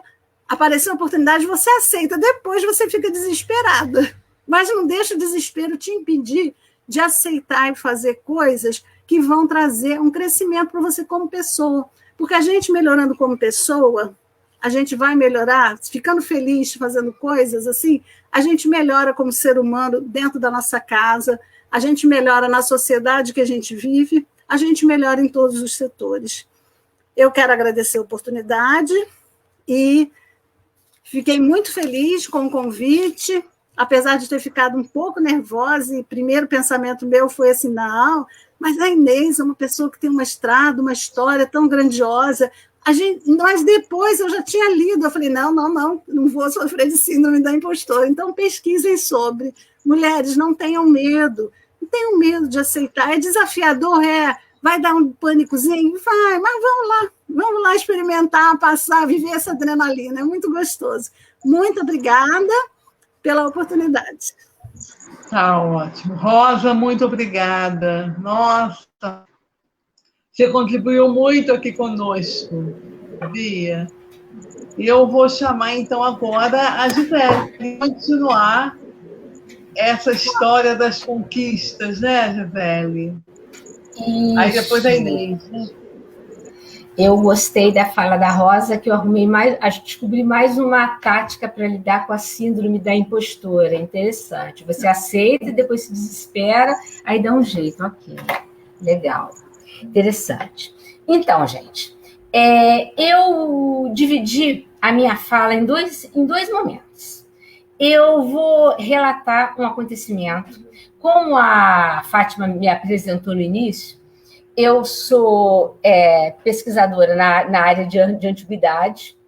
apareceu a oportunidade, você aceita, depois você fica desesperada, mas não deixa o desespero te impedir de aceitar e fazer coisas que vão trazer um crescimento para você como pessoa. Porque a gente melhorando como pessoa, a gente vai melhorar, ficando feliz, fazendo coisas assim, a gente melhora como ser humano dentro da nossa casa, a gente melhora na sociedade que a gente vive, a gente melhora em todos os setores. Eu quero agradecer a oportunidade e fiquei muito feliz com o convite, apesar de ter ficado um pouco nervosa, e o primeiro pensamento meu foi assim, não, mas a Inês é uma pessoa que tem uma estrada, uma história tão grandiosa. Mas depois eu já tinha lido, eu falei, não vou sofrer de síndrome da impostora, então pesquisem sobre. Mulheres, não tenham medo de aceitar, é desafiador, vai dar um pânicozinho? Vai, mas vamos lá experimentar, passar, viver essa adrenalina, é muito gostoso. Muito obrigada pela oportunidade. Tá ótimo. Rosa, muito obrigada. Nossa, você contribuiu muito aqui conosco, Bia. E eu vou chamar, então, agora a Gisele para continuar essa história das conquistas, né, Gisele? Isso. Aí depois a Inês, né? Eu gostei da fala da Rosa, que eu descobri mais uma tática para lidar com a síndrome da impostora. Interessante. Você aceita, depois se desespera, aí dá um jeito. Ok, legal. Interessante. Então, gente, eu dividi a minha fala em dois momentos. Eu vou relatar um acontecimento. Como a Fátima me apresentou no início, eu sou pesquisadora na área de antiguidade.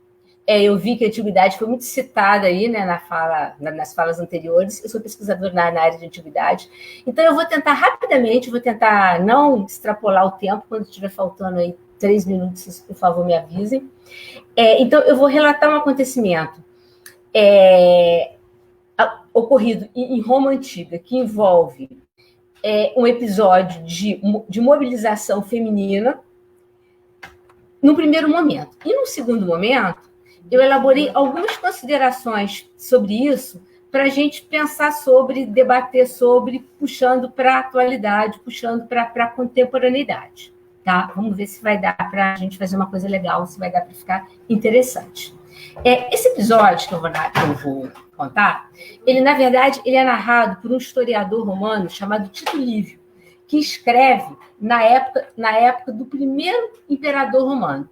Eu vi que a antiguidade foi muito citada aí, né, nas falas anteriores. Eu sou pesquisadora na área de antiguidade. Então, eu vou tentar rapidamente, vou tentar não extrapolar o tempo. Quando estiver faltando aí 3 minutos, por favor, me avisem. Então, eu vou relatar um acontecimento ocorrido em Roma Antiga, que envolve um episódio de mobilização feminina no primeiro momento. E no segundo momento, eu elaborei algumas considerações sobre isso para a gente pensar sobre, debater sobre, puxando para a atualidade, puxando para a contemporaneidade. Tá? Vamos ver se vai dar para a gente fazer uma coisa legal, se vai dar para ficar interessante. Esse episódio que eu vou contar, ele, na verdade, ele é narrado por um historiador romano chamado Tito Livio, que escreve na época do primeiro imperador romano.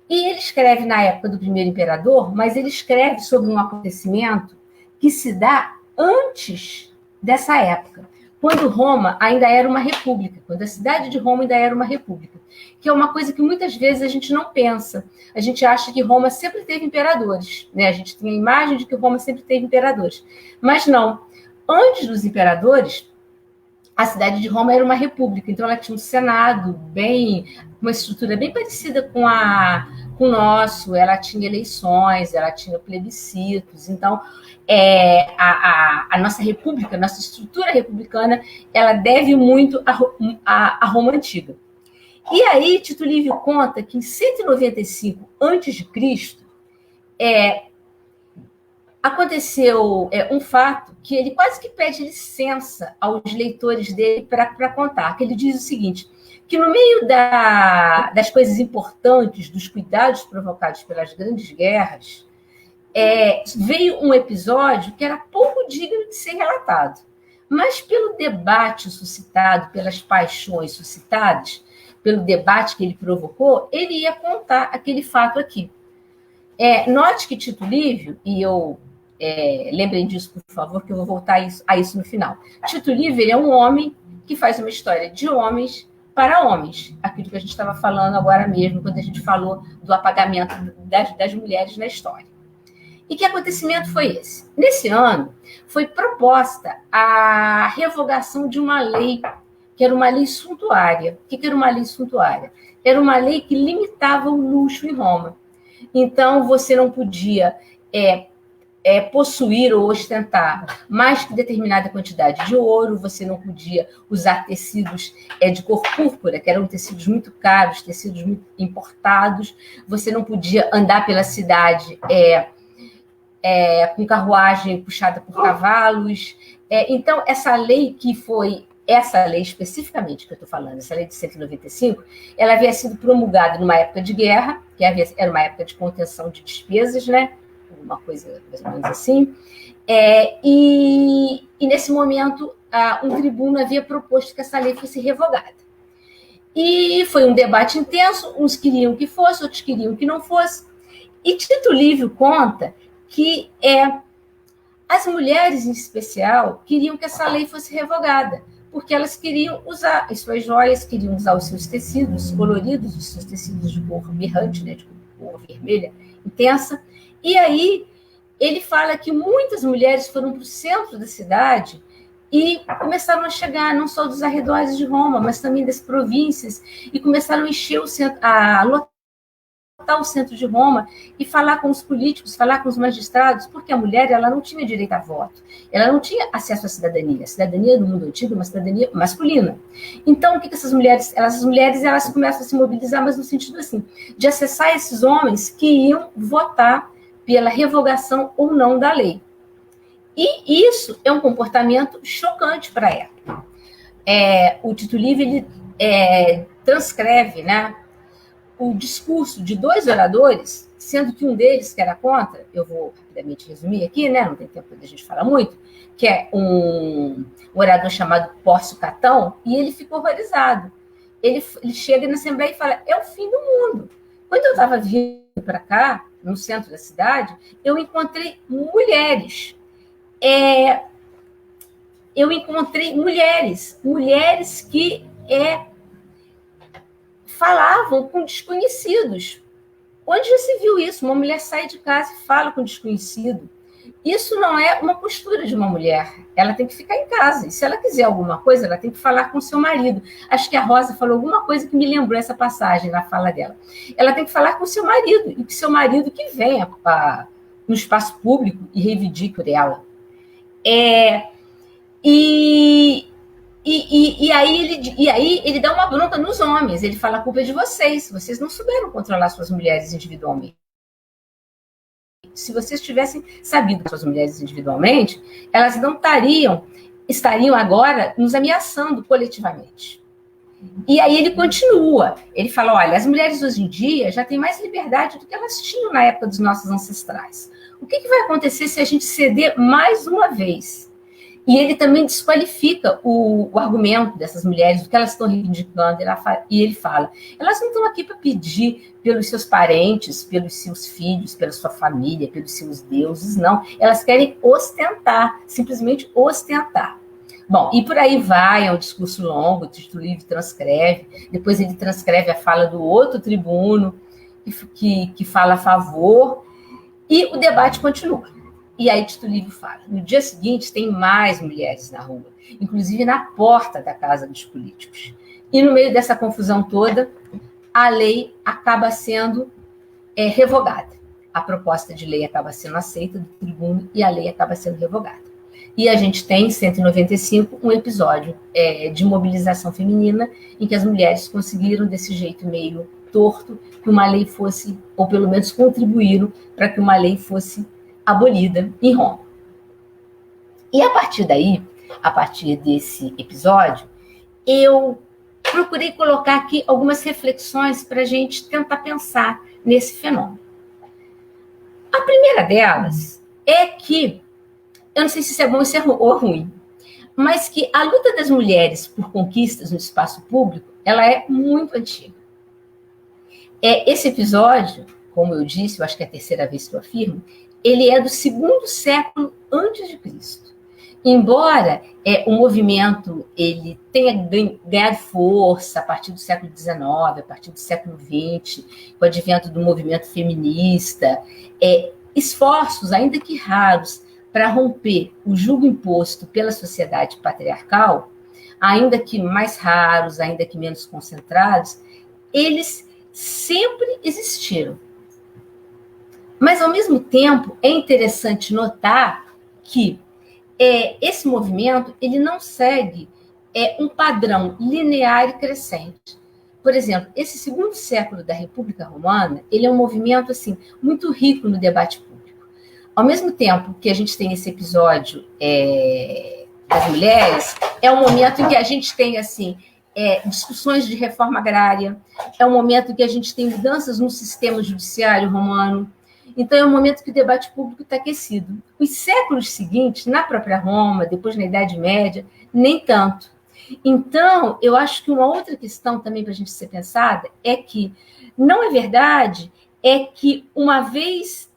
E ele escreve na época do primeiro imperador, mas ele escreve sobre um acontecimento que se dá antes dessa época, quando Roma ainda era uma república, quando a cidade de Roma ainda era uma república, que é uma coisa que muitas vezes a gente não pensa. A gente acha que Roma sempre teve imperadores, né? A gente tem a imagem de que Roma sempre teve imperadores. Mas não. Antes dos imperadores, a cidade de Roma era uma república, então ela tinha um senado uma estrutura bem parecida com o nosso, ela tinha eleições, ela tinha plebiscitos, então a nossa república, a nossa estrutura republicana, ela deve muito à Roma Antiga. E aí, Tito Livio conta que em 195 a.C., aconteceu um fato que ele quase que pede licença aos leitores dele para contar, que ele diz o seguinte, que no meio das coisas importantes, dos cuidados provocados pelas grandes guerras, veio um episódio que era pouco digno de ser relatado. Mas pelo debate suscitado, pelas paixões suscitadas, pelo debate que ele provocou, ele ia contar aquele fato aqui. Note que Tito Livio, e lembrem disso, por favor, que eu vou voltar a isso no final. Tito Livio, ele é um homem que faz uma história de homens para homens, aquilo que a gente estava falando agora mesmo, quando a gente falou do apagamento das mulheres na história. E que acontecimento foi esse? Nesse ano, foi proposta a revogação de uma lei, que era uma lei suntuária. O que era uma lei suntuária? Era uma lei que limitava o luxo em Roma. Então, você não podia possuir ou ostentar mais que determinada quantidade de ouro, você não podia usar tecidos de cor púrpura, que eram tecidos muito caros, tecidos muito importados, você não podia andar pela cidade com carruagem puxada por cavalos. Então, essa lei especificamente que eu estou falando, essa lei de 195, ela havia sido promulgada numa época de guerra, que era uma época de contenção de despesas, né? Uma coisa mais ou menos assim. E nesse momento, um tribuno havia proposto que essa lei fosse revogada. E foi um debate intenso, uns queriam que fosse, outros queriam que não fosse. E Tito Livio conta que as mulheres, em especial, queriam que essa lei fosse revogada, porque elas queriam usar as suas joias, queriam usar os seus tecidos coloridos, os seus tecidos de cor berrante, né, de cor vermelha intensa. E aí ele fala que muitas mulheres foram para o centro da cidade e começaram a chegar não só dos arredores de Roma, mas também das províncias, e começaram a encher o centro, a lotar o centro de Roma e falar com os políticos, falar com os magistrados, porque a mulher ela não tinha direito a voto, ela não tinha acesso à cidadania. A cidadania no mundo antigo é uma cidadania masculina. Então, o que essas mulheres? Essas mulheres elas começam a se mobilizar, mas no sentido assim, de acessar esses homens que iam votar pela revogação ou não da lei. E isso é um comportamento chocante para ela. O Tito Livio ele transcreve, né, o discurso de 2 oradores, sendo que um deles, que era contra, eu vou rapidamente resumir aqui, né, não tem tempo de a gente falar muito, que é um orador chamado Pórcio Catão, e ele ficou horrorizado. Ele chega na Assembleia e fala, é o fim do mundo. Quando eu estava vindo para cá, no centro da cidade, eu encontrei mulheres. Mulheres que falavam com desconhecidos. Onde já se viu isso? Uma mulher sai de casa e fala com desconhecido. Isso não é uma postura de uma mulher. Ela tem que ficar em casa. E se ela quiser alguma coisa, ela tem que falar com seu marido. Acho que a Rosa falou alguma coisa que me lembrou essa passagem na fala dela. Ela tem que falar com seu marido. E que seu marido que venha no espaço público e reivindique por ela. E aí ele dá uma bronca nos homens. Ele fala, a culpa é de vocês não souberam controlar suas mulheres individualmente. Se vocês tivessem sabido suas mulheres individualmente, elas não estariam agora nos ameaçando coletivamente. E aí ele continua, ele fala, olha, as mulheres hoje em dia já têm mais liberdade do que elas tinham na época dos nossos ancestrais. O que vai acontecer se a gente ceder mais uma vez? E ele também desqualifica o argumento dessas mulheres, o que elas estão reivindicando. E ele fala, elas não estão aqui para pedir pelos seus parentes, pelos seus filhos, pela sua família, pelos seus deuses, não. Elas querem ostentar, simplesmente ostentar. Bom, e por aí vai, é um discurso longo, o Tito Livio transcreve, depois ele transcreve a fala do outro tribuno, que fala a favor, e o debate continua. E aí Tito Livio fala, no dia seguinte tem mais mulheres na rua, inclusive na porta da casa dos políticos. E no meio dessa confusão toda, a lei acaba sendo revogada. A proposta de lei acaba sendo aceita do tribuno e a lei acaba sendo revogada. E a gente tem, em 195, um episódio de mobilização feminina em que as mulheres conseguiram, desse jeito meio torto, que uma lei fosse, ou pelo menos contribuíram para que uma lei fosse abolida em Roma. E a partir daí, a partir desse episódio, eu procurei colocar aqui algumas reflexões para a gente tentar pensar nesse fenômeno. A primeira delas é que, eu não sei se isso é bom ou ruim, mas que a luta das mulheres por conquistas no espaço público, ela é muito antiga. Esse episódio, como eu disse, eu acho que é a terceira vez que eu afirmo, ele é do 2º século antes de Cristo. Embora o movimento ele tenha ganhado força a partir do século XIX, a partir do século XX, com o advento do movimento feminista, esforços, ainda que raros, para romper o jugo imposto pela sociedade patriarcal, ainda que mais raros, ainda que menos concentrados, eles sempre existiram. Mas, ao mesmo tempo, é interessante notar que esse movimento ele não segue um padrão linear e crescente. Por exemplo, esse 2º século da República Romana, ele é um movimento assim, muito rico no debate público. Ao mesmo tempo que a gente tem esse episódio das mulheres, é um momento em que a gente tem assim, discussões de reforma agrária, é um momento em que a gente tem mudanças no sistema judiciário romano. Então, é um momento que o debate público está aquecido. Os séculos seguintes, na própria Roma, depois na Idade Média, nem tanto. Então, eu acho que uma outra questão também para a gente ser pensada é que não é verdade que uma vez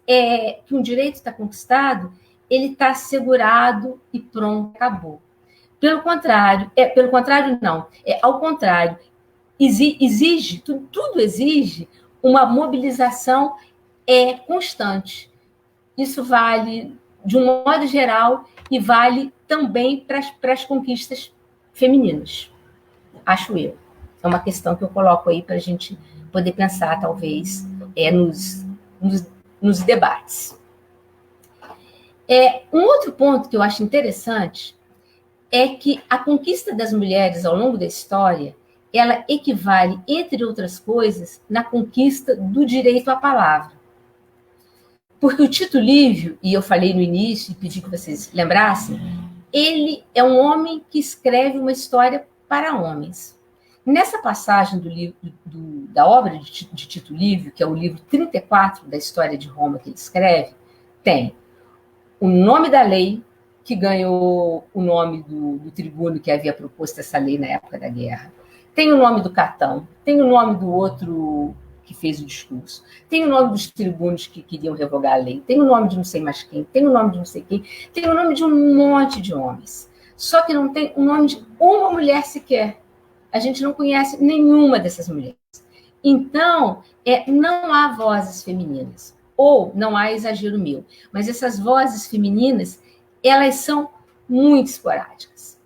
que um direito está conquistado, ele está assegurado e pronto, acabou. Ao contrário, exige, tudo exige uma mobilização constante. Isso vale de um modo geral e vale também para as conquistas femininas, acho eu. É uma questão que eu coloco aí para a gente poder pensar, talvez, nos debates. Um outro ponto que eu acho interessante é que a conquista das mulheres ao longo da história, ela equivale, entre outras coisas, na conquista do direito à palavra. Porque o Tito Livio, e eu falei no início e pedi que vocês lembrassem, ele é um homem que escreve uma história para homens. Nessa passagem da obra de Tito Livio, que é o livro 34 da história de Roma que ele escreve, tem o nome da lei, que ganhou o nome do tribuno que havia proposto essa lei na época da guerra. Tem o nome do Catão, tem o nome do outro que fez o discurso, tem o nome dos tribunos que queriam revogar a lei, tem o nome de não sei mais quem, tem o nome de não sei quem, tem o nome de um monte de homens. Só que não tem o nome de uma mulher sequer. A gente não conhece nenhuma dessas mulheres. Então, não há vozes femininas. Ou, não há exagero meu, mas essas vozes femininas, elas são muito esporádicas.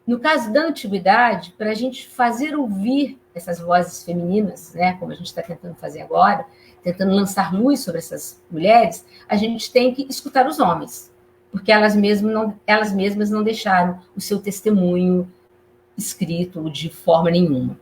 No caso da antiguidade, para a gente fazer ouvir essas vozes femininas, né, como a gente está tentando fazer agora, tentando lançar luz sobre essas mulheres, a gente tem que escutar os homens, porque elas mesmas não deixaram o seu testemunho escrito de forma nenhuma.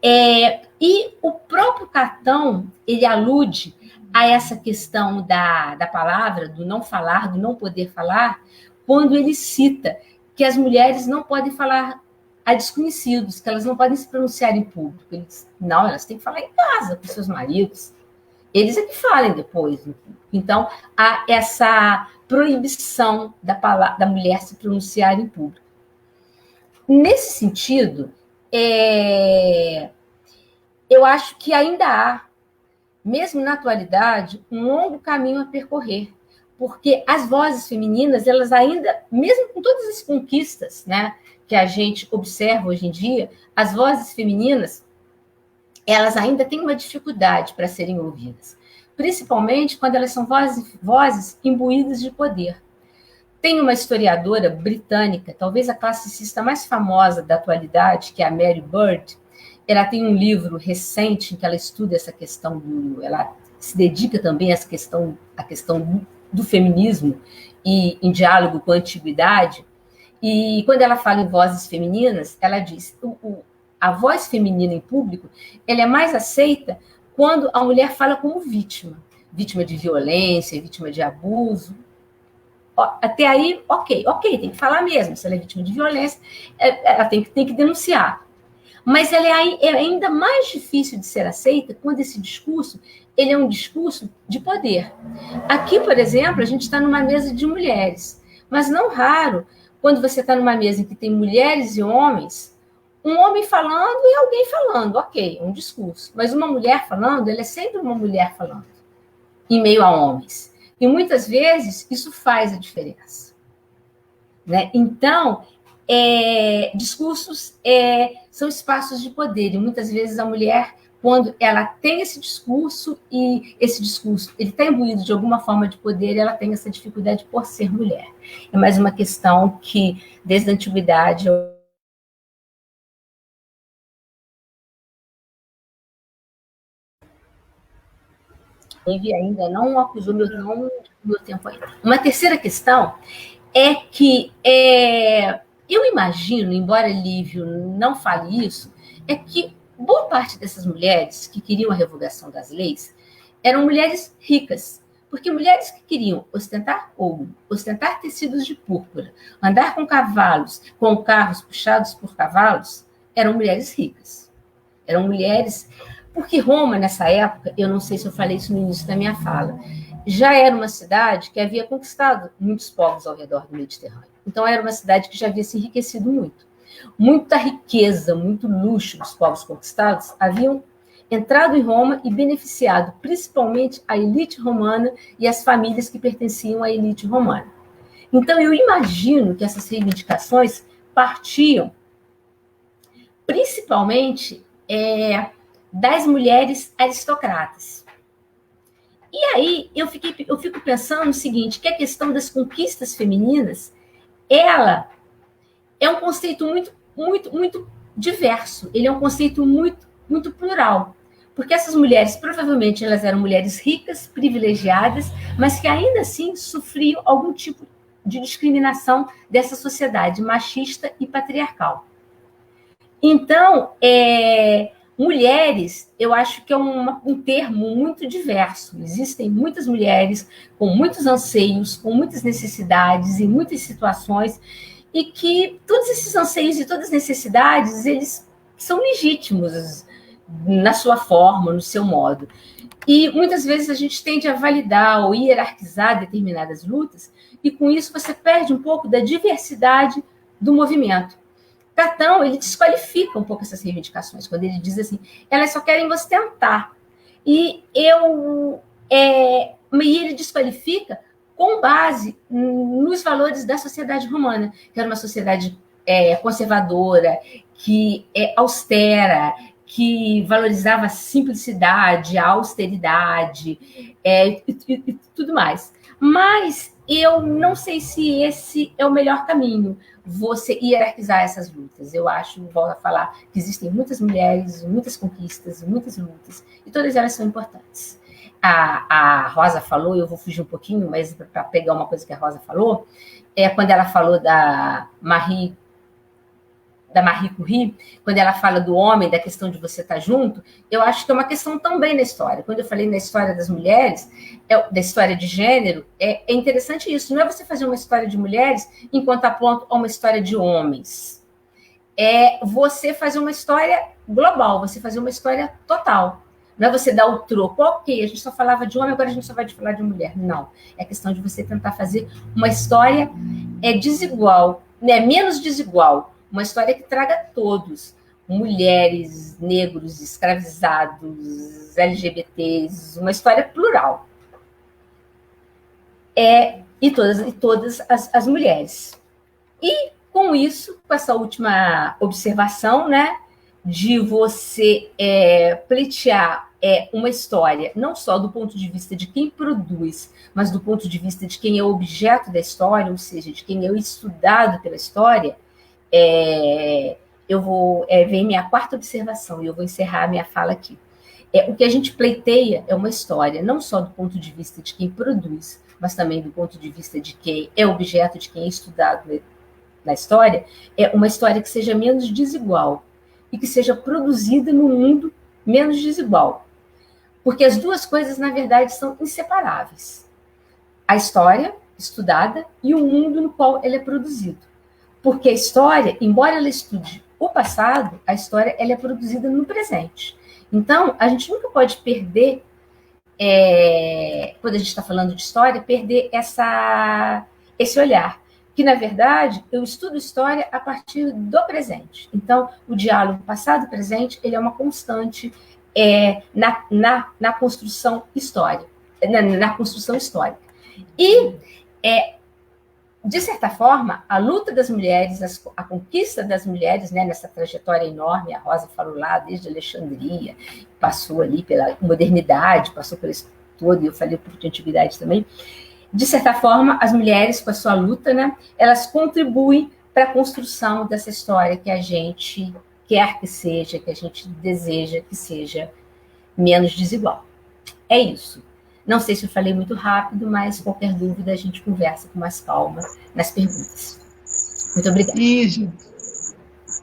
E o próprio Catão, ele alude a essa questão da palavra, do não falar, do não poder falar, quando ele cita que as mulheres não podem falar a desconhecidos, que elas não podem se pronunciar em público. Ele diz, não, elas têm que falar em casa com seus maridos. Eles é que falem depois. Então, há essa proibição da mulher se pronunciar em público. Nesse sentido, eu acho que ainda há, mesmo na atualidade, um longo caminho a percorrer, porque as vozes femininas, elas ainda, mesmo com todas as conquistas, né, que a gente observa hoje em dia, as vozes femininas, elas ainda têm uma dificuldade para serem ouvidas, principalmente quando elas são vozes imbuídas de poder. Tem uma historiadora britânica, talvez a classicista mais famosa da atualidade, que é a Mary Bird. Ela tem um livro recente em que ela estuda essa questão ela se dedica também a questão do feminismo e em diálogo com a antiguidade. E quando ela fala em vozes femininas, ela diz a voz feminina em público, ela é mais aceita quando a mulher fala como vítima de violência, vítima de abuso. Até aí, ok, tem que falar mesmo. Se ela é vítima de violência, ela tem que denunciar. Mas ela é ainda mais difícil de ser aceita quando esse discurso ele é um discurso de poder. Aqui, por exemplo, a gente está numa mesa de mulheres, mas não raro, quando você está numa mesa em que tem mulheres e homens, um homem falando e alguém falando, ok, um discurso. Mas uma mulher falando, ela é sempre uma mulher falando, em meio a homens. E muitas vezes isso faz a diferença. Né? Então, discursos são espaços de poder, e muitas vezes a mulher, quando ela tem esse discurso, e esse discurso ele está imbuído de alguma forma de poder, ela tem essa dificuldade por ser mulher. É mais uma questão que, desde a antiguidade, ainda não acusou meu tempo ainda. Uma terceira questão é que eu imagino, embora Lívio não fale isso, é que boa parte dessas mulheres que queriam a revogação das leis eram mulheres ricas, porque mulheres que queriam ostentar ouro, ostentar tecidos de púrpura, andar com cavalos, com carros puxados por cavalos, eram mulheres ricas. Eram mulheres... Porque Roma, nessa época, eu não sei se eu falei isso no início da minha fala, já era uma cidade que havia conquistado muitos povos ao redor do Mediterrâneo. Então, era uma cidade que já havia se enriquecido muito. Muita riqueza, muito luxo dos povos conquistados haviam entrado em Roma e beneficiado principalmente a elite romana e as famílias que pertenciam à elite romana. Então, eu imagino que essas reivindicações partiam principalmente das mulheres aristocratas. E aí eu fico pensando o seguinte, que a questão das conquistas femininas, ela é um conceito muito diverso, ele é um conceito muito plural, porque essas mulheres, provavelmente, elas eram mulheres ricas, privilegiadas, mas que ainda assim sofriam algum tipo de discriminação dessa sociedade machista e patriarcal. Então, mulheres, eu acho que é um termo muito diverso. Existem muitas mulheres com muitos anseios, com muitas necessidades e muitas situações, e que todos esses anseios e todas as necessidades, eles são legítimos na sua forma, no seu modo. E muitas vezes a gente tende a validar ou hierarquizar determinadas lutas, e com isso você perde um pouco da diversidade do movimento. Platão, ele desqualifica um pouco essas reivindicações, quando ele diz assim, elas só querem ostentar. E ele desqualifica com base nos valores da sociedade romana, que era uma sociedade conservadora, que austera, que valorizava a simplicidade, a austeridade e tudo mais. Mas eu não sei se esse é o melhor caminho, você hierarquizar essas lutas. Eu acho, volto a falar, que existem muitas mulheres, muitas conquistas, muitas lutas, e todas elas são importantes. A Rosa falou, eu vou fugir um pouquinho, mas para pegar uma coisa que a Rosa falou, quando ela falou da Marie Curie, quando ela fala do homem, da questão de você estar junto, eu acho que é uma questão também na história. Quando eu falei na história das mulheres, da história de gênero, é interessante isso. Não é você fazer uma história de mulheres em contraponto a uma história de homens. É você fazer uma história global, você fazer uma história total. Não é você dar o troco, ok, a gente só falava de homem, agora a gente só vai falar de mulher. Não. É questão de você tentar fazer uma história desigual, né? Menos desigual. Uma história que traga todos, mulheres, negros, escravizados, LGBTs, uma história plural. E todas as mulheres. E, com isso, com essa última observação, né, de você pleitear uma história, não só do ponto de vista de quem produz, mas do ponto de vista de quem é o objeto da história, ou seja, de quem é o estudado pela história, eu vou ver minha quarta observação e eu vou encerrar a minha fala aqui. O que a gente pleiteia é uma história, não só do ponto de vista de quem produz, mas também do ponto de vista de quem é objeto, de quem é estudado na história, uma história que seja menos desigual e que seja produzida num mundo menos desigual. Porque as duas coisas, na verdade, são inseparáveis. A história estudada e o mundo no qual ela é produzido. Porque a história, embora ela estude o passado, a história ela é produzida no presente. Então, a gente nunca pode perder, quando a gente está falando de história, perder esse olhar que, na verdade, eu estudo história a partir do presente. Então, o diálogo passado e presente, ele é uma constante na construção histórica. Na construção histórica. E, de certa forma, a luta das mulheres, a conquista das mulheres, né, nessa trajetória enorme, a Rosa falou lá, desde Alexandria, passou ali pela modernidade, passou por isso todo, e eu falei por antiguidade também. De certa forma, as mulheres, com a sua luta, né, elas contribuem para a construção dessa história que a gente quer que seja, que a gente deseja que seja menos desigual. É isso. Não sei se eu falei muito rápido, mas qualquer dúvida a gente conversa com mais calma nas perguntas. Muito obrigada.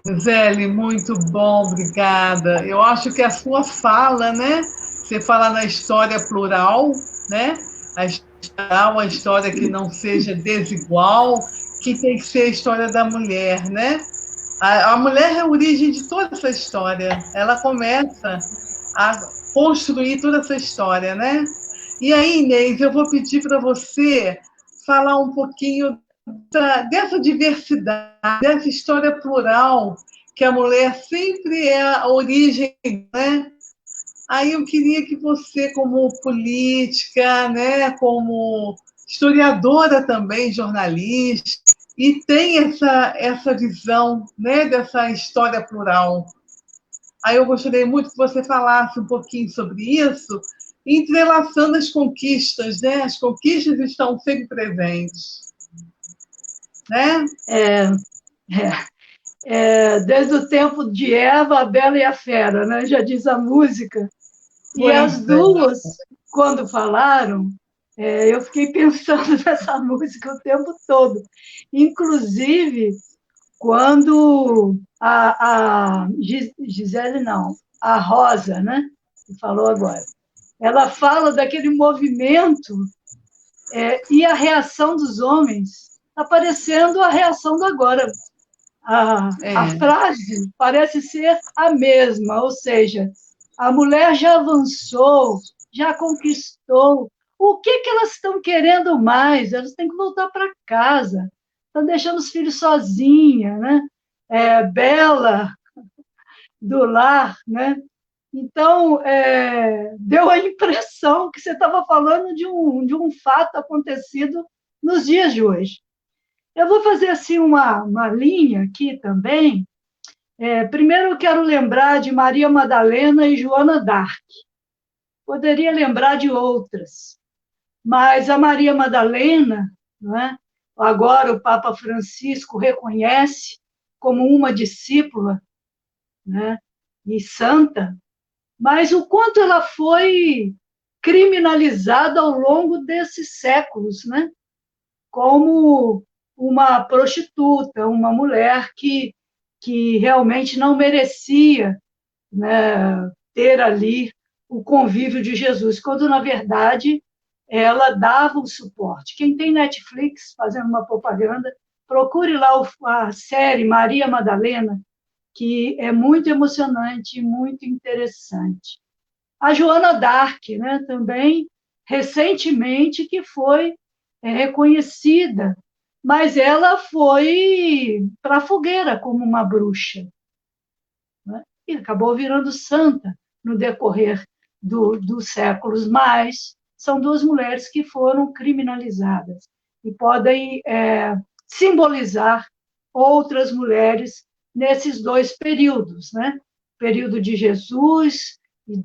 Gisele, muito bom, obrigada. Eu acho que a sua fala, né? Você fala na história plural, né? A história que não seja desigual, que tem que ser a história da mulher, né? A mulher é a origem de toda essa história. Ela começa a construir toda essa história, né? E aí, Inês, eu vou pedir para você falar um pouquinho dessa diversidade, dessa história plural, que a mulher sempre é a origem, né? Aí eu queria que você, como política, né, como historiadora também, jornalista, e tem essa visão, né, dessa história plural. Aí eu gostaria muito que você falasse um pouquinho sobre isso, entrelaçando as conquistas, né? As conquistas estão sempre presentes, né? Desde o tempo de Eva, a Bela e a Fera, né? Já diz a música. E as duas, quando falaram, eu fiquei pensando nessa música o tempo todo. Inclusive, quando a Gisele, não, a Rosa, né? Que falou agora, ela fala daquele movimento e a reação dos homens está parecendo a reação do agora. A frase parece ser a mesma, ou seja, a mulher já avançou, já conquistou. O que elas estão querendo mais? Elas têm que voltar para casa, estão deixando os filhos sozinhas, né? Bela, do lar, né? Então, deu a impressão que você estava falando de um fato acontecido nos dias de hoje. Eu vou fazer assim uma linha aqui também. Primeiro, eu quero lembrar de Maria Madalena e Joana d'Arc. Poderia lembrar de outras, mas a Maria Madalena, né, agora o Papa Francisco reconhece como uma discípula, né, e santa, mas o quanto ela foi criminalizada ao longo desses séculos, né, como uma prostituta, uma mulher que realmente não merecia, né, ter ali o convívio de Jesus, quando, na verdade, ela dava o suporte. Quem tem Netflix, fazendo uma propaganda, procure lá a série Maria Madalena, que é muito emocionante e muito interessante. A Joana d'Arc, né, também, recentemente, que foi reconhecida, mas ela foi para a fogueira como uma bruxa, né? E acabou virando santa no decorrer dos séculos, mas são duas mulheres que foram criminalizadas e podem simbolizar outras mulheres nesses dois períodos, né? O período de Jesus e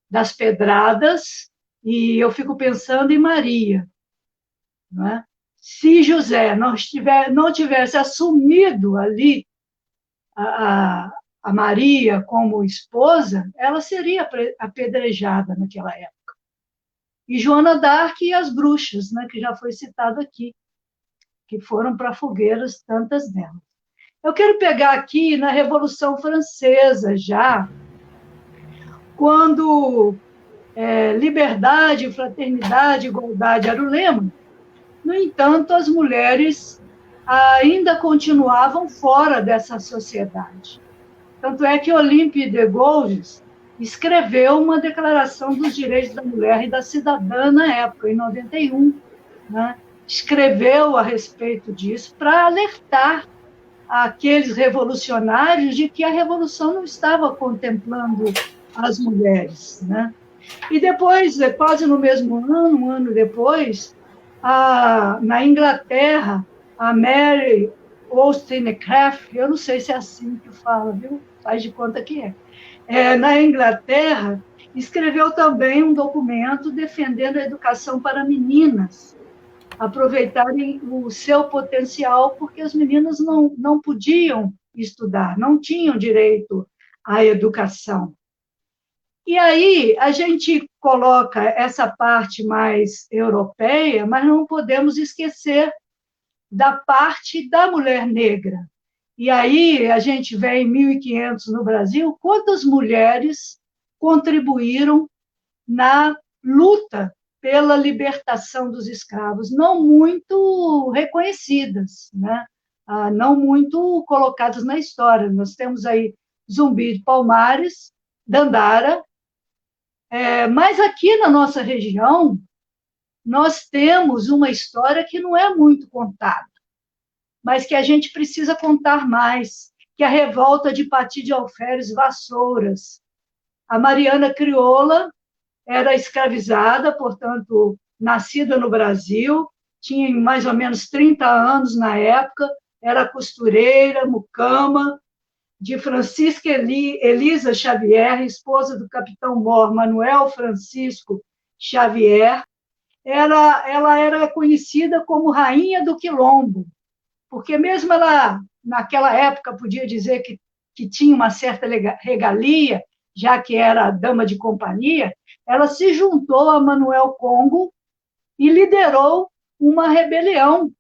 das pedradas, e eu fico pensando em Maria, né? Se José não tivesse assumido ali a Maria como esposa, ela seria apedrejada naquela época. E Joana d'Arc e as bruxas, né, que já foi citado aqui, que foram para fogueiras, tantas delas. Eu quero pegar aqui na Revolução Francesa, já, quando liberdade, fraternidade, igualdade era o lema. No entanto, as mulheres ainda continuavam fora dessa sociedade. Tanto é que Olympe de Gouges escreveu uma declaração dos direitos da mulher e da cidadã na época, em 91, né? escreveu a respeito disso para alertar aqueles revolucionários de que a revolução não estava contemplando as mulheres, né? E depois, quase no mesmo ano, um ano depois, na Inglaterra, a Mary Wollstonecraft, eu não sei se é assim que fala, viu? Faz de conta que é. Na Inglaterra, escreveu também um documento defendendo a educação para meninas, aproveitarem o seu potencial, porque as meninas não podiam estudar, não tinham direito à educação. E aí a gente coloca essa parte mais europeia, mas não podemos esquecer da parte da mulher negra. E aí a gente vê em 1500 no Brasil, quantas mulheres contribuíram na luta pela libertação dos escravos, não muito reconhecidas, né? Não muito colocadas na história. Nós temos aí Zumbi de Palmares, Dandara, mas aqui na nossa região, nós temos uma história que não é muito contada, mas que a gente precisa contar mais, que é a revolta de Pati de Alferes Vassouras. A Mariana Crioula era escravizada, portanto, nascida no Brasil, tinha mais ou menos 30 anos na época, era costureira, mucama, de Francisca Elisa Xavier, esposa do capitão-mor Manuel Francisco Xavier. Ela era conhecida como Rainha do Quilombo, porque mesmo ela, naquela época, podia dizer que tinha uma certa regalia, já que era dama de companhia, ela se juntou a Manuel Congo e liderou uma rebelião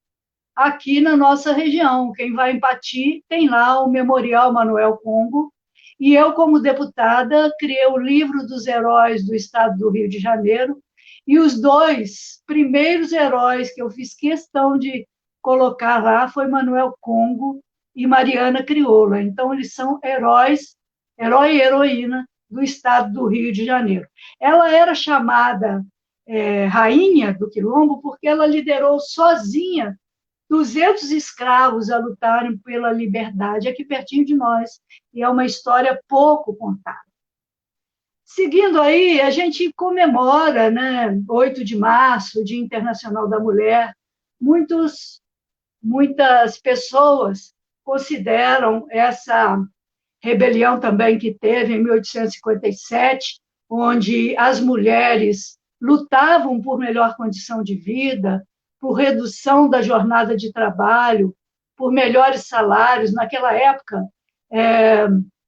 aqui na nossa região. Quem vai em Pati tem lá o Memorial Manuel Congo, e eu, como deputada, criei o livro dos heróis do estado do Rio de Janeiro, e os 2 primeiros heróis que eu fiz questão de colocar lá foi Manuel Congo e Mariana Crioula. Então, eles são herói e heroína do estado do Rio de Janeiro. Ela era chamada Rainha do Quilombo porque ela liderou sozinha 200 escravos a lutarem pela liberdade aqui pertinho de nós, e é uma história pouco contada. Seguindo aí, a gente comemora, né, 8 de março, o Dia Internacional da Mulher. Muitas pessoas consideram essa rebelião também que teve em 1857, onde as mulheres lutavam por melhor condição de vida, por redução da jornada de trabalho, por melhores salários. Naquela época,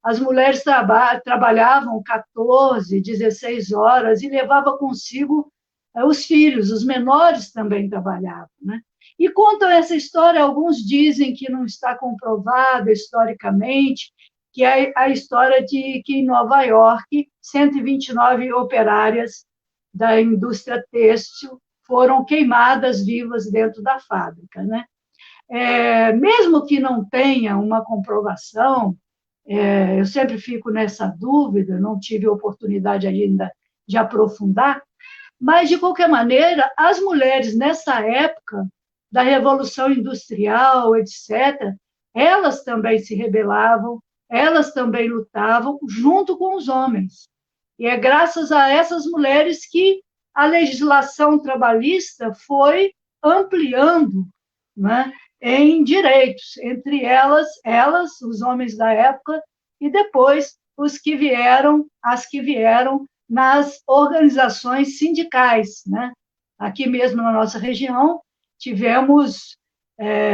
as mulheres trabalhavam 14, 16 horas e levavam consigo os filhos, os menores também trabalhavam, né? E contam essa história, alguns dizem que não está comprovada historicamente, que é a história de que em Nova York, 129 operárias da indústria têxtil foram queimadas vivas dentro da fábrica, né? Mesmo que não tenha uma comprovação, eu sempre fico nessa dúvida, não tive oportunidade ainda de aprofundar, mas, de qualquer maneira, as mulheres, nessa época da Revolução Industrial, etc., elas também se rebelavam, elas também lutavam junto com os homens. E é graças a essas mulheres que a legislação trabalhista foi ampliando, né, em direitos, entre elas, os homens da época, e depois as que vieram nas organizações sindicais, né? Aqui mesmo na nossa região, tivemos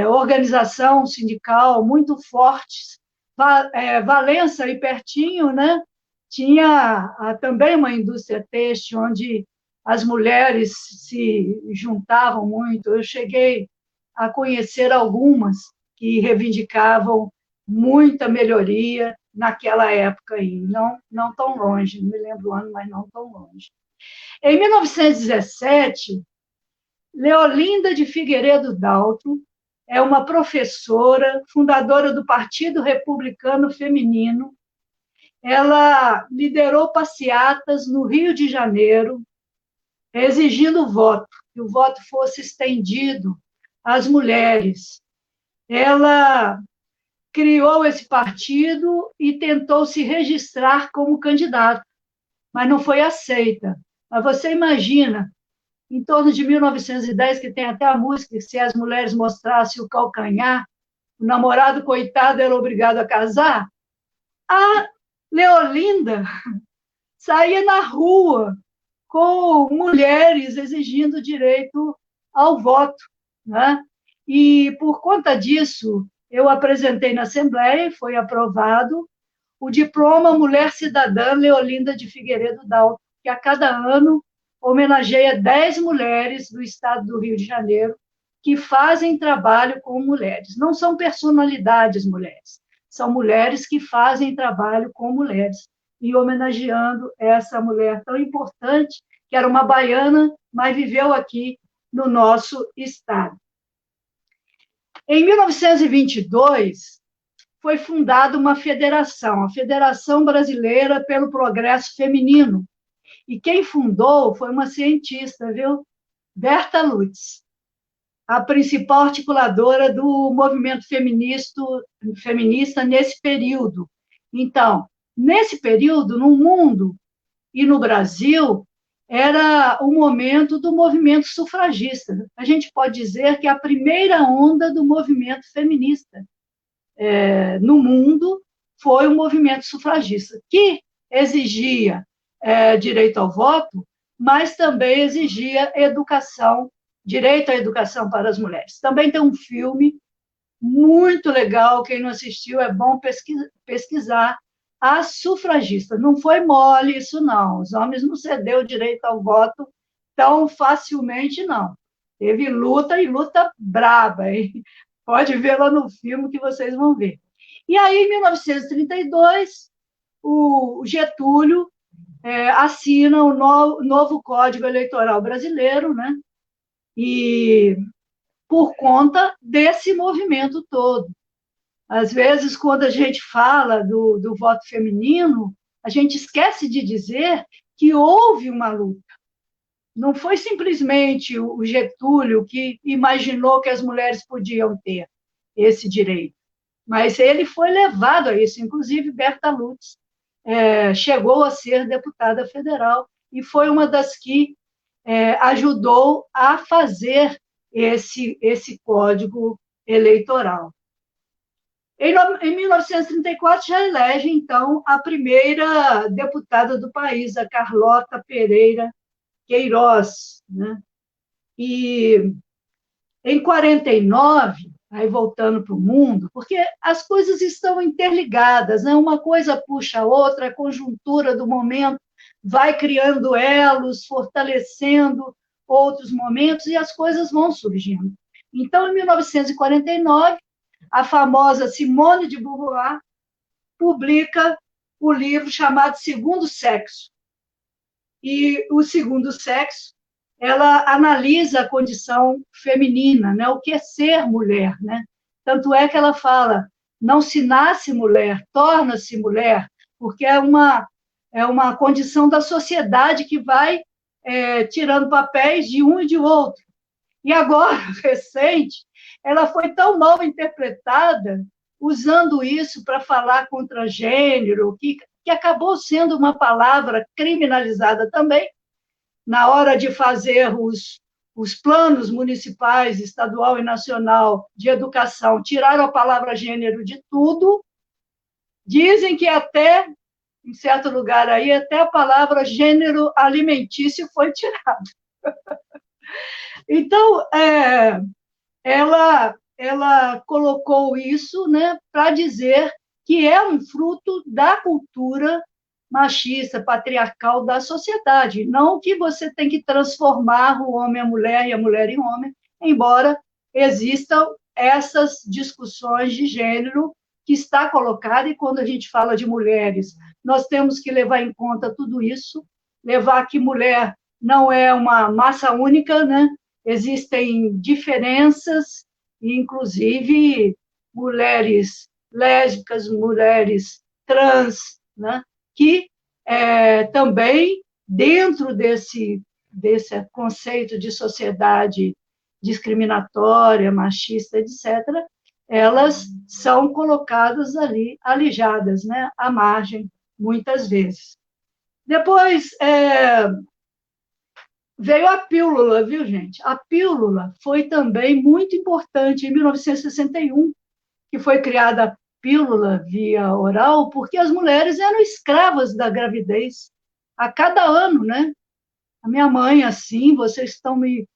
organização sindical muito fortes. Valença, aí pertinho, né? Tinha também uma indústria têxtil, onde as mulheres se juntavam muito. Eu cheguei a conhecer algumas que reivindicavam muita melhoria naquela época aí, não tão longe, não me lembro o ano, mas não tão longe. Em 1917, Leolinda de Figueiredo Daltro é uma professora, fundadora do Partido Republicano Feminino. Ela liderou passeatas no Rio de Janeiro, exigindo voto. que o voto fosse estendido às mulheres. Ela criou esse partido e tentou se registrar como candidata, mas não foi aceita. Mas você imagina, em torno de 1910, que tem até a música, que se as mulheres mostrassem o calcanhar, o namorado, coitado, era obrigado a casar, a Leolinda saía na rua com mulheres exigindo direito ao voto, né? E, por conta disso, eu apresentei na Assembleia, e foi aprovado, o diploma Mulher Cidadã Leolinda de Figueiredo Dalto, que a cada ano homenageia 10 mulheres do estado do Rio de Janeiro que fazem trabalho com mulheres. Não são personalidades mulheres, são mulheres que fazem trabalho com mulheres, e homenageando essa mulher tão importante, que era uma baiana, mas viveu aqui no nosso estado. Em 1922, foi fundada uma federação, a Federação Brasileira pelo Progresso Feminino, e quem fundou foi uma cientista, viu? Berta Lutz, a principal articuladora do movimento feminista nesse período. Então, nesse período, no mundo e no Brasil, era o momento do movimento sufragista. A gente pode dizer que a primeira onda do movimento feminista no mundo foi o movimento sufragista, que exigia direito ao voto, mas também exigia educação, direito à educação para as mulheres. Também tem um filme muito legal, quem não assistiu, é bom pesquisar, As Sufragistas. Não foi mole isso, não. Os homens não cedeu o direito ao voto tão facilmente, não. Teve luta, e luta braba, hein? Pode ver lá no filme que vocês vão ver. E aí, em 1932, o Getúlio assina o novo Código Eleitoral Brasileiro, né? E por conta desse movimento todo. Às vezes, quando a gente fala do voto feminino, a gente esquece de dizer que houve uma luta. Não foi simplesmente o Getúlio que imaginou que as mulheres podiam ter esse direito, mas ele foi levado a isso. Inclusive, Berta Lutz chegou a ser deputada federal e foi uma das que ajudou a fazer esse código eleitoral. Em 1934, já elege, então, a primeira deputada do país, a Carlota Pereira Queiroz, né? E em 49, aí voltando para o mundo, porque as coisas estão interligadas, né? Uma coisa puxa a outra, a conjuntura do momento vai criando elos, fortalecendo outros momentos, e as coisas vão surgindo. Então, em 1949, a famosa Simone de Beauvoir publica o livro chamado Segundo Sexo. E o Segundo Sexo, ela analisa a condição feminina, né? O que é ser mulher, né? Tanto é que ela fala, não se nasce mulher, torna-se mulher, porque é uma condição da sociedade que vai tirando papéis de um e de outro. E agora, recente, ela foi tão mal interpretada, usando isso para falar contra gênero, que acabou sendo uma palavra criminalizada também, na hora de fazer os planos municipais, estadual e nacional de educação, tiraram a palavra gênero de tudo. Dizem que até, em certo lugar aí, até a palavra gênero alimentício foi tirada. Então, ela colocou isso, né, para dizer que é um fruto da cultura machista, patriarcal da sociedade, não que você tem que transformar o homem em mulher e a mulher em homem, embora existam essas discussões de gênero que está colocada, e quando a gente fala de mulheres, nós temos que levar em conta tudo isso, levar que mulher não é uma massa única, né? Existem diferenças, inclusive mulheres lésbicas, mulheres trans, né? Que também, dentro desse conceito de sociedade discriminatória, machista, etc., elas são colocadas ali, alijadas, né, à margem, muitas vezes. Depois, veio a pílula, viu, gente? A pílula foi também muito importante em 1961, que foi criada a pílula via oral, porque as mulheres eram escravas da gravidez a cada ano, né? A minha mãe, assim, vocês estão me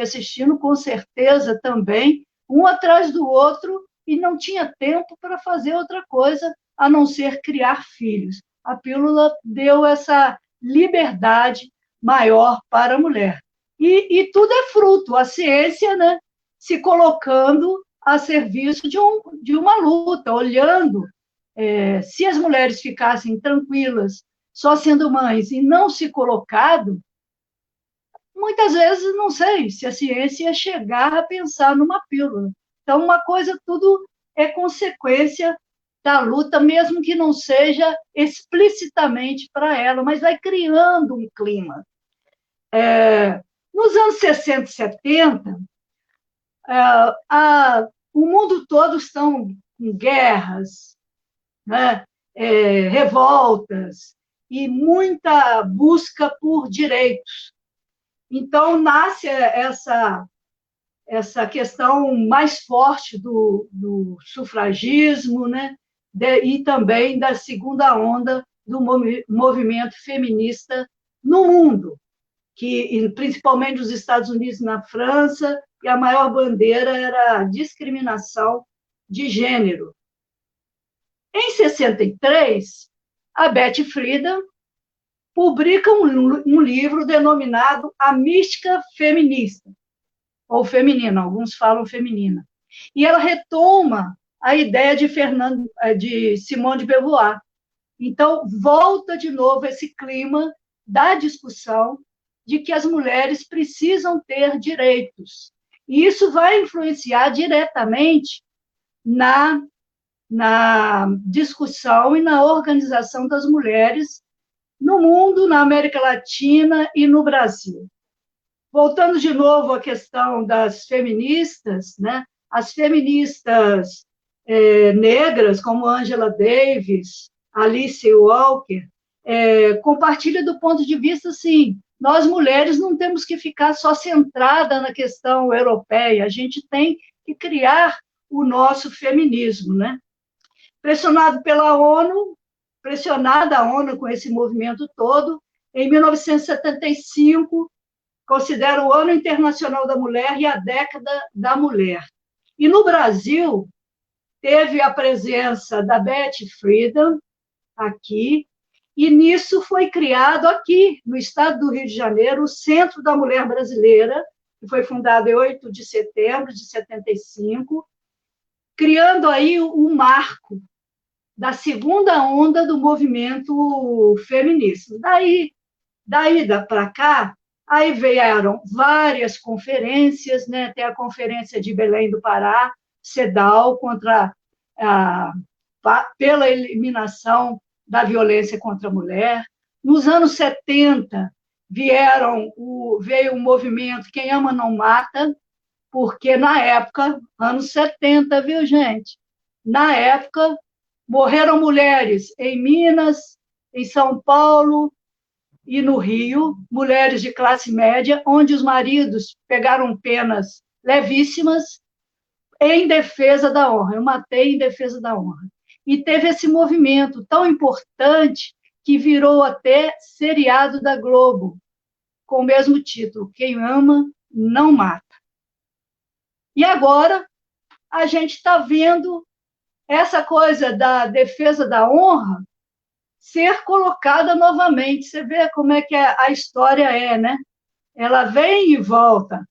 assistindo com certeza também, um atrás do outro, e não tinha tempo para fazer outra coisa a não ser criar filhos. A pílula deu essa liberdade maior para a mulher. E tudo é fruto, a ciência, né, se colocando a serviço de uma luta, olhando se as mulheres ficassem tranquilas, só sendo mães, e não se colocado, muitas vezes, não sei se a ciência ia chegar a pensar numa pílula. Então, uma coisa, tudo é consequência da luta, mesmo que não seja explicitamente para ela, mas vai criando um clima. Nos anos 60 e 70, o mundo todo estão com guerras, né, revoltas e muita busca por direitos. Então, nasce essa questão mais forte do sufragismo, né? E também da segunda onda do movimento feminista no mundo, que principalmente nos Estados Unidos e na França, e a maior bandeira era a discriminação de gênero. Em 63, a Betty Friedan publica um livro denominado A Mística Feminista, ou feminina, alguns falam feminina. E ela retoma a ideia de Simone de Beauvoir. Então, volta de novo esse clima da discussão de que as mulheres precisam ter direitos. E isso vai influenciar diretamente na discussão e na organização das mulheres no mundo, na América Latina e no Brasil. Voltando de novo à questão das feministas, né? As feministas negras, como Angela Davis, Alice Walker, compartilham do ponto de vista, assim, nós mulheres não temos que ficar só centrada na questão europeia, a gente tem que criar o nosso feminismo, né? Pressionada a ONU com esse movimento todo, em 1975, considera o Ano Internacional da Mulher e a Década da Mulher. E no Brasil, teve a presença da Betty Friedan, aqui, e nisso foi criado aqui, no estado do Rio de Janeiro, o Centro da Mulher Brasileira, que foi fundado em 8 de setembro de 75, criando aí um marco da segunda onda do movimento feminista. Daí para cá, aí vieram várias conferências, né? Tem a Conferência de Belém do Pará, CEDAW, pela eliminação da violência contra a mulher. Nos anos 70, veio um movimento Quem Ama Não Mata, porque na época, anos 70, viu, gente? Na época, morreram mulheres em Minas, em São Paulo e no Rio, mulheres de classe média, onde os maridos pegaram penas levíssimas em defesa da honra. Eu matei em defesa da honra. E teve esse movimento tão importante que virou até seriado da Globo, com o mesmo título, Quem Ama Não Mata. E agora a gente está vendo essa coisa da defesa da honra ser colocada novamente. Você vê como é que a história né? Ela vem e volta.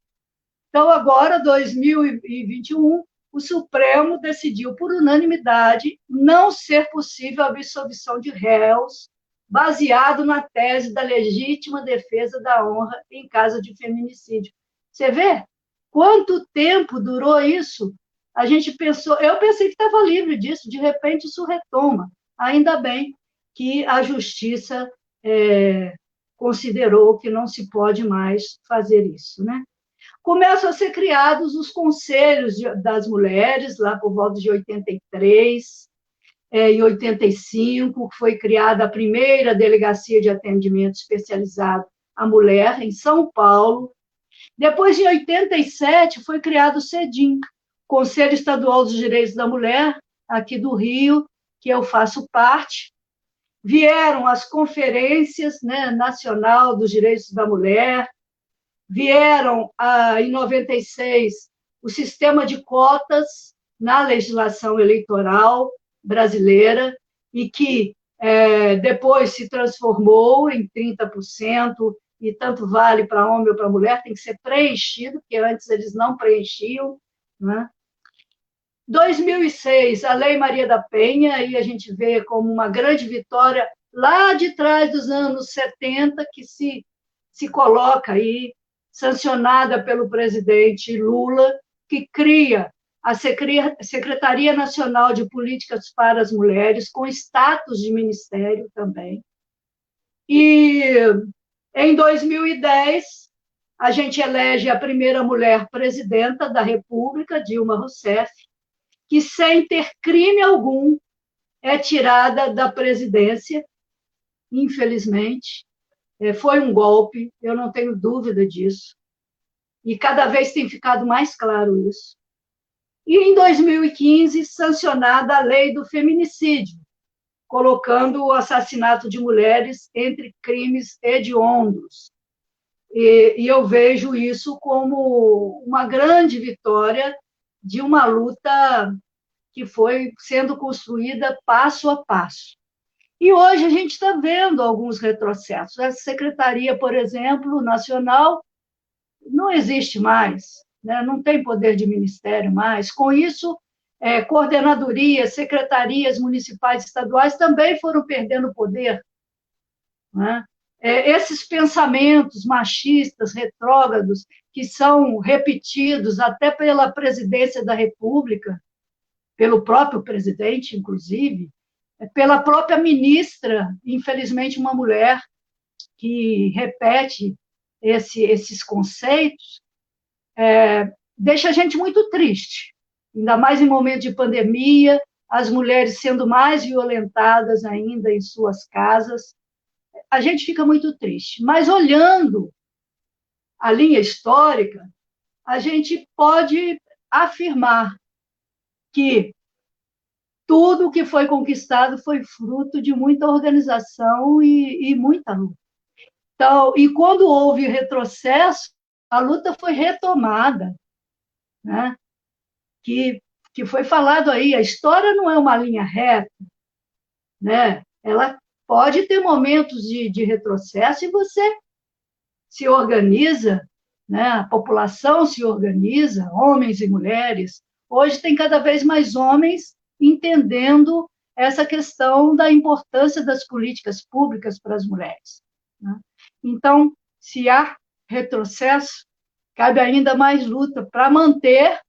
Então, agora, 2021, o Supremo decidiu, por unanimidade, não ser possível a absolvição de réus baseado na tese da legítima defesa da honra em caso de feminicídio. Você vê quanto tempo durou isso? A gente pensou, eu pensei que estava livre disso, de repente isso retoma. Ainda bem que a justiça considerou que não se pode mais fazer isso, né? Começam a ser criados os conselhos das mulheres, lá por volta de 83, em 85, foi criada a primeira delegacia de atendimento especializado à mulher, em São Paulo. Depois, em 87, foi criado o CEDIM, Conselho Estadual dos Direitos da Mulher, aqui do Rio, que eu faço parte. Vieram as conferências, né, nacional dos direitos da mulher, vieram, em 96, o sistema de cotas na legislação eleitoral brasileira, e que depois se transformou em 30%, e tanto vale para homem ou para mulher, tem que ser preenchido, porque antes eles não preenchiam, né? 2006, a Lei Maria da Penha, aí a gente vê como uma grande vitória lá de trás dos anos 70, que se coloca aí, sancionada pelo presidente Lula, que cria a Secretaria Nacional de Políticas para as Mulheres, com status de ministério também. E em 2010, a gente elege a primeira mulher presidenta da República, Dilma Rousseff, que, sem ter crime algum, é tirada da presidência, infelizmente. Foi um golpe, eu não tenho dúvida disso. E cada vez tem ficado mais claro isso. E, em 2015, sancionada a lei do feminicídio, colocando o assassinato de mulheres entre crimes hediondos. E eu vejo isso como uma grande vitória de uma luta que foi sendo construída passo a passo. E hoje a gente está vendo alguns retrocessos. A Secretaria, por exemplo, Nacional, não existe mais, né? Não tem poder de ministério mais. Com isso, coordenadorias, secretarias municipais e estaduais também foram perdendo poder, né? Esses pensamentos machistas, retrógrados, que são repetidos até pela presidência da República, pelo próprio presidente, inclusive, pela própria ministra, infelizmente uma mulher, que repete esses conceitos, deixa a gente muito triste, ainda mais em momento de pandemia, as mulheres sendo mais violentadas ainda em suas casas. A gente fica muito triste. Mas, olhando a linha histórica, a gente pode afirmar que tudo o que foi conquistado foi fruto de muita organização e muita luta. Então, e quando houve retrocesso, a luta foi retomada, né? Que foi falado aí, a história não é uma linha reta, né? Ela pode ter momentos de retrocesso e você se organiza, né? A população se organiza, homens e mulheres. Hoje tem cada vez mais homens entendendo essa questão da importância das políticas públicas para as mulheres, né? Então, se há retrocesso, cabe ainda mais luta para manter,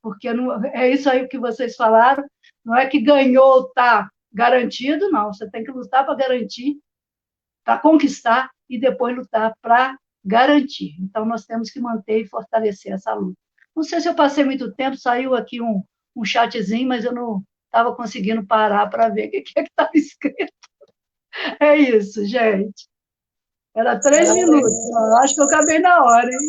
porque não, é isso aí que vocês falaram, não é que ganhou, está garantido, não, você tem que lutar para garantir, para conquistar e depois lutar para garantir. Então, nós temos que manter e fortalecer essa luta. Não sei se eu passei muito tempo, saiu aqui um chatzinho, mas eu não estava conseguindo parar para ver o que estava escrito. É isso, gente. Era 3 minutos. Acho que eu acabei na hora, hein?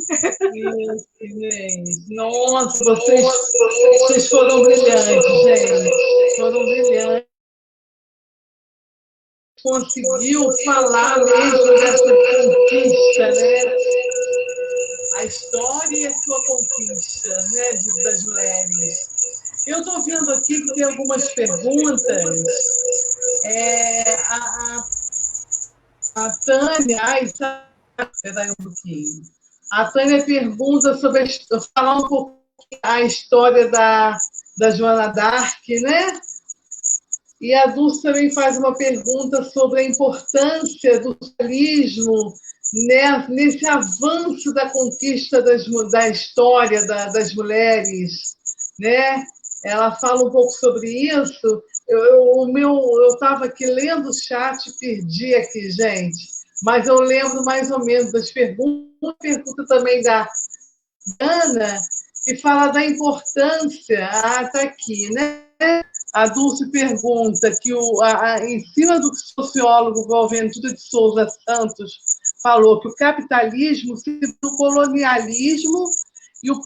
Isso, gente. Nossa, vocês foram brilhantes, gente. Foram brilhantes. Conseguiu falar mesmo dessa conquista, né? A história e a sua conquista, né, das mulheres. Eu estou vendo aqui que tem algumas perguntas. A Tânia, espera um pouquinho. A Tânia pergunta sobre falar um pouco a história da Joana d'Arc, né? E a Dulce também faz uma pergunta sobre a importância do socialismo, né, nesse avanço da conquista da história das mulheres, né? Ela fala um pouco sobre isso. Eu estava aqui lendo o chat e perdi aqui, gente. mas eu lembro mais ou menos das perguntas. Uma pergunta também da Ana, que fala da importância, está aqui, né? A Dulce pergunta que em cima do que o sociólogo Boaventura de Souza Santos falou, que o capitalismo se do colonialismo e o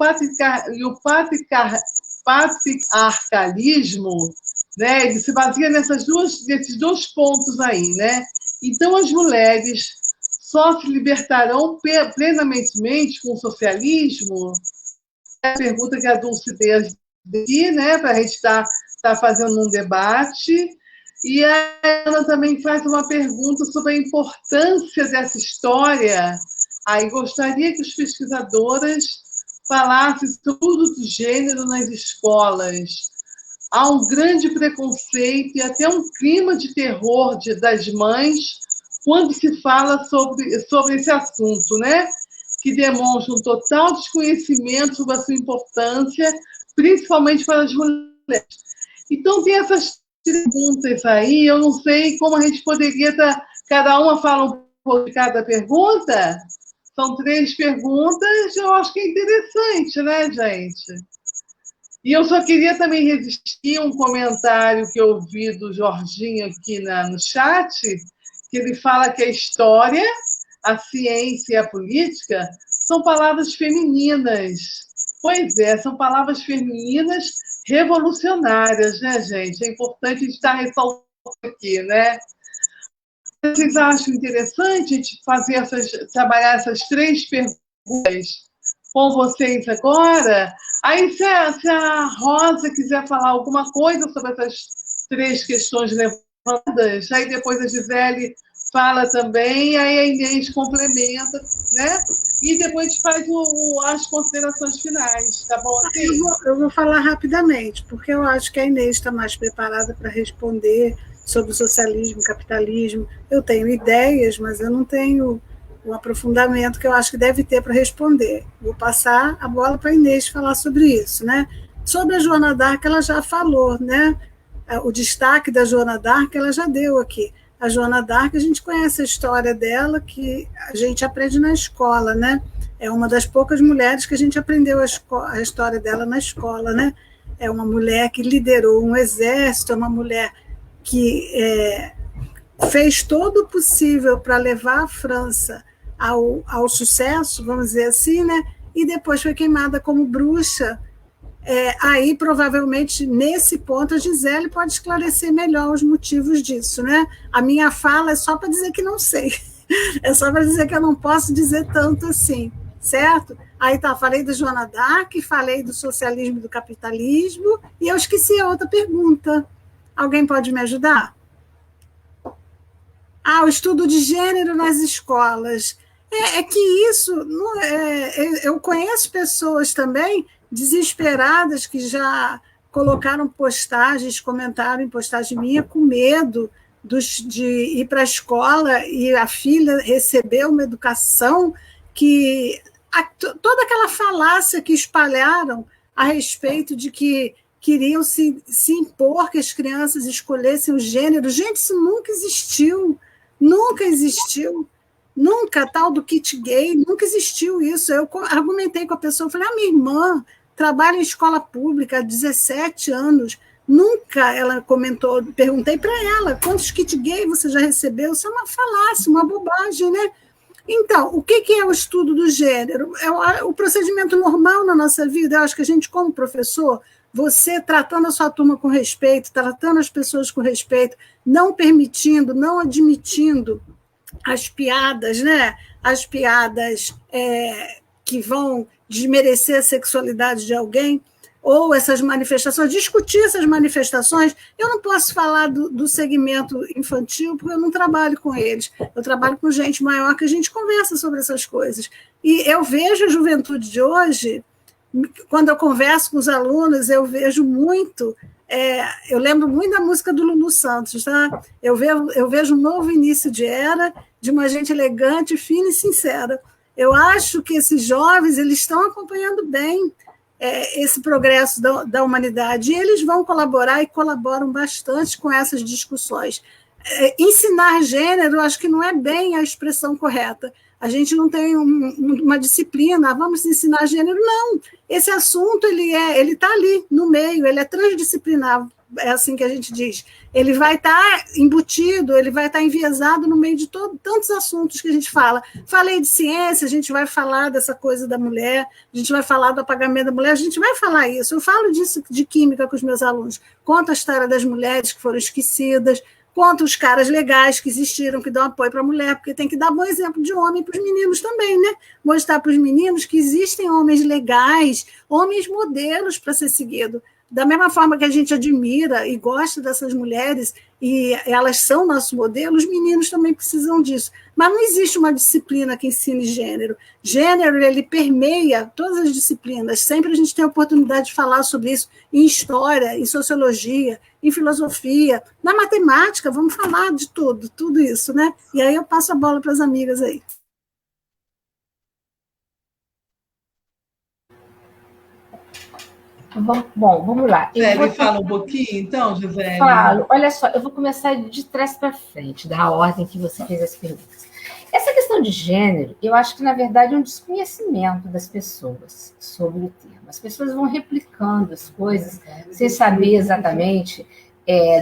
patriarcalismo, né? Ele se baseia nesses dois pontos aí, né? Então, as mulheres só se libertarão plenamente com o socialismo? É a pergunta que a Dulce fez aqui, né? Para a gente estar fazendo um debate. E a Ana também faz uma pergunta sobre a importância dessa história. Aí gostaria que os pesquisadoras falassem sobre o uso do gênero nas escolas. Há um grande preconceito e até um clima de terror das mães quando se fala sobre esse assunto, né? Que demonstra um total desconhecimento sobre a sua importância, principalmente para as mulheres. Então, tem essas perguntas aí, eu não sei como a gente poderia cada uma fala um pouco de cada pergunta. São 3 perguntas, eu acho que é interessante, né, gente? E eu só queria também resistir a um comentário que eu vi do Jorginho aqui no chat, que ele fala que a história, a ciência e a política são palavras femininas. Pois é, são palavras femininas revolucionárias, né, gente? É importante a gente estar ressaltando aqui, né? Vocês acham interessante a gente trabalhar essas 3 perguntas com vocês agora? Aí, se a Rosa quiser falar alguma coisa sobre essas 3 questões levantadas, aí depois a Gisele fala também, aí a Inês complementa, né? E depois a gente faz as considerações finais, tá bom? Assim? Eu vou falar rapidamente, porque eu acho que a Inês está mais preparada para responder sobre o socialismo, capitalismo. Eu tenho ideias, mas eu não tenho o aprofundamento que eu acho que deve ter para responder. Vou passar a bola para a Inês falar sobre isso, né? Sobre a Joana d'Arc, ela já falou, né? O destaque da Joana d'Arc, ela já deu aqui. A Joana d'Arc, a gente conhece a história dela, que a gente aprende na escola, né? É uma das poucas mulheres que a gente aprendeu a história dela na escola, né? É uma mulher que liderou um exército, é uma mulher que fez todo o possível para levar a França ao sucesso, vamos dizer assim, né? E depois foi queimada como bruxa. Aí, provavelmente, nesse ponto, a Gisele pode esclarecer melhor os motivos disso, né? A minha fala é só para dizer que não sei. É só para dizer que eu não posso dizer tanto assim, certo? Aí falei da Joana d'Arc, falei do socialismo e do capitalismo, e eu esqueci a outra pergunta. Alguém pode me ajudar? O estudo de gênero nas escolas. É que isso... eu conheço pessoas também desesperadas que já colocaram postagens, comentaram em postagem minha com medo de ir para a escola e a filha receber uma educação que... toda aquela falácia que espalharam a respeito de que queriam se impor que as crianças escolhessem o gênero. Gente, isso nunca existiu. Nunca existiu. Nunca, tal do kit gay, nunca existiu isso. Eu argumentei com a pessoa, falei, minha irmã trabalha em escola pública há 17 anos, nunca ela comentou, perguntei para ela, quantos kit gay você já recebeu? Isso é uma falácia, uma bobagem, né? Então, o que é o estudo do gênero? É o procedimento normal na nossa vida. Eu acho que a gente, como professor, você tratando a sua turma com respeito, tratando as pessoas com respeito, não permitindo, não admitindo as piadas, né? As piadas que vão desmerecer a sexualidade de alguém, ou essas manifestações, discutir essas manifestações. Eu não posso falar do segmento infantil, porque eu não trabalho com eles. Eu trabalho com gente maior, que a gente conversa sobre essas coisas. E eu vejo a juventude de hoje, quando eu converso com os alunos, eu vejo muito... eu lembro muito da música do Lulu Santos, tá? Eu vejo um novo início de era, de uma gente elegante, fina e sincera. Eu acho que esses jovens eles estão acompanhando bem esse progresso da humanidade, e eles vão colaborar e colaboram bastante com essas discussões. ensinar gênero, acho que não é bem a expressão correta. A gente não tem uma disciplina, vamos ensinar gênero, não. Esse assunto ele está ali no meio, ele é transdisciplinar, é assim que a gente diz. Ele vai estar embutido, ele vai estar enviesado no meio de tantos assuntos que a gente fala. Falei de ciência, a gente vai falar dessa coisa da mulher, a gente vai falar do apagamento da mulher, a gente vai falar isso. Eu falo disso de química com os meus alunos. Conto a história das mulheres que foram esquecidas, contra os caras legais que existiram, que dão apoio para a mulher, porque tem que dar bom exemplo de homem para os meninos também, né? Mostrar para os meninos que existem homens legais, homens modelos para ser seguido. Da mesma forma que a gente admira e gosta dessas mulheres, e elas são nossos modelos, os meninos também precisam disso. Mas não existe uma disciplina que ensine gênero. Gênero, ele permeia todas as disciplinas. Sempre a gente tem a oportunidade de falar sobre isso em história, em sociologia, em filosofia, na matemática, vamos falar de tudo isso, né? E aí eu passo a bola para as amigas aí. Bom, vamos lá. Gisele, fala um pouquinho, então, Gisele? Falo. Olha só, eu vou começar de trás para frente, da ordem que você fez as perguntas. Essa questão de gênero, eu acho que, na verdade, é um desconhecimento das pessoas sobre o termo. As pessoas vão replicando as coisas sem saber exatamente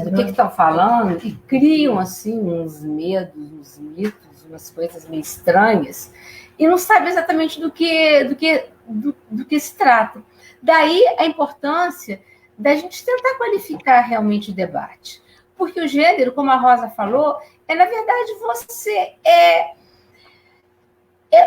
do que estão falando e criam, assim, uns medos, uns mitos, umas coisas meio estranhas e não sabem exatamente do que se trata. Daí a importância da gente tentar qualificar realmente o debate. Porque o gênero, como a Rosa falou, na verdade, você é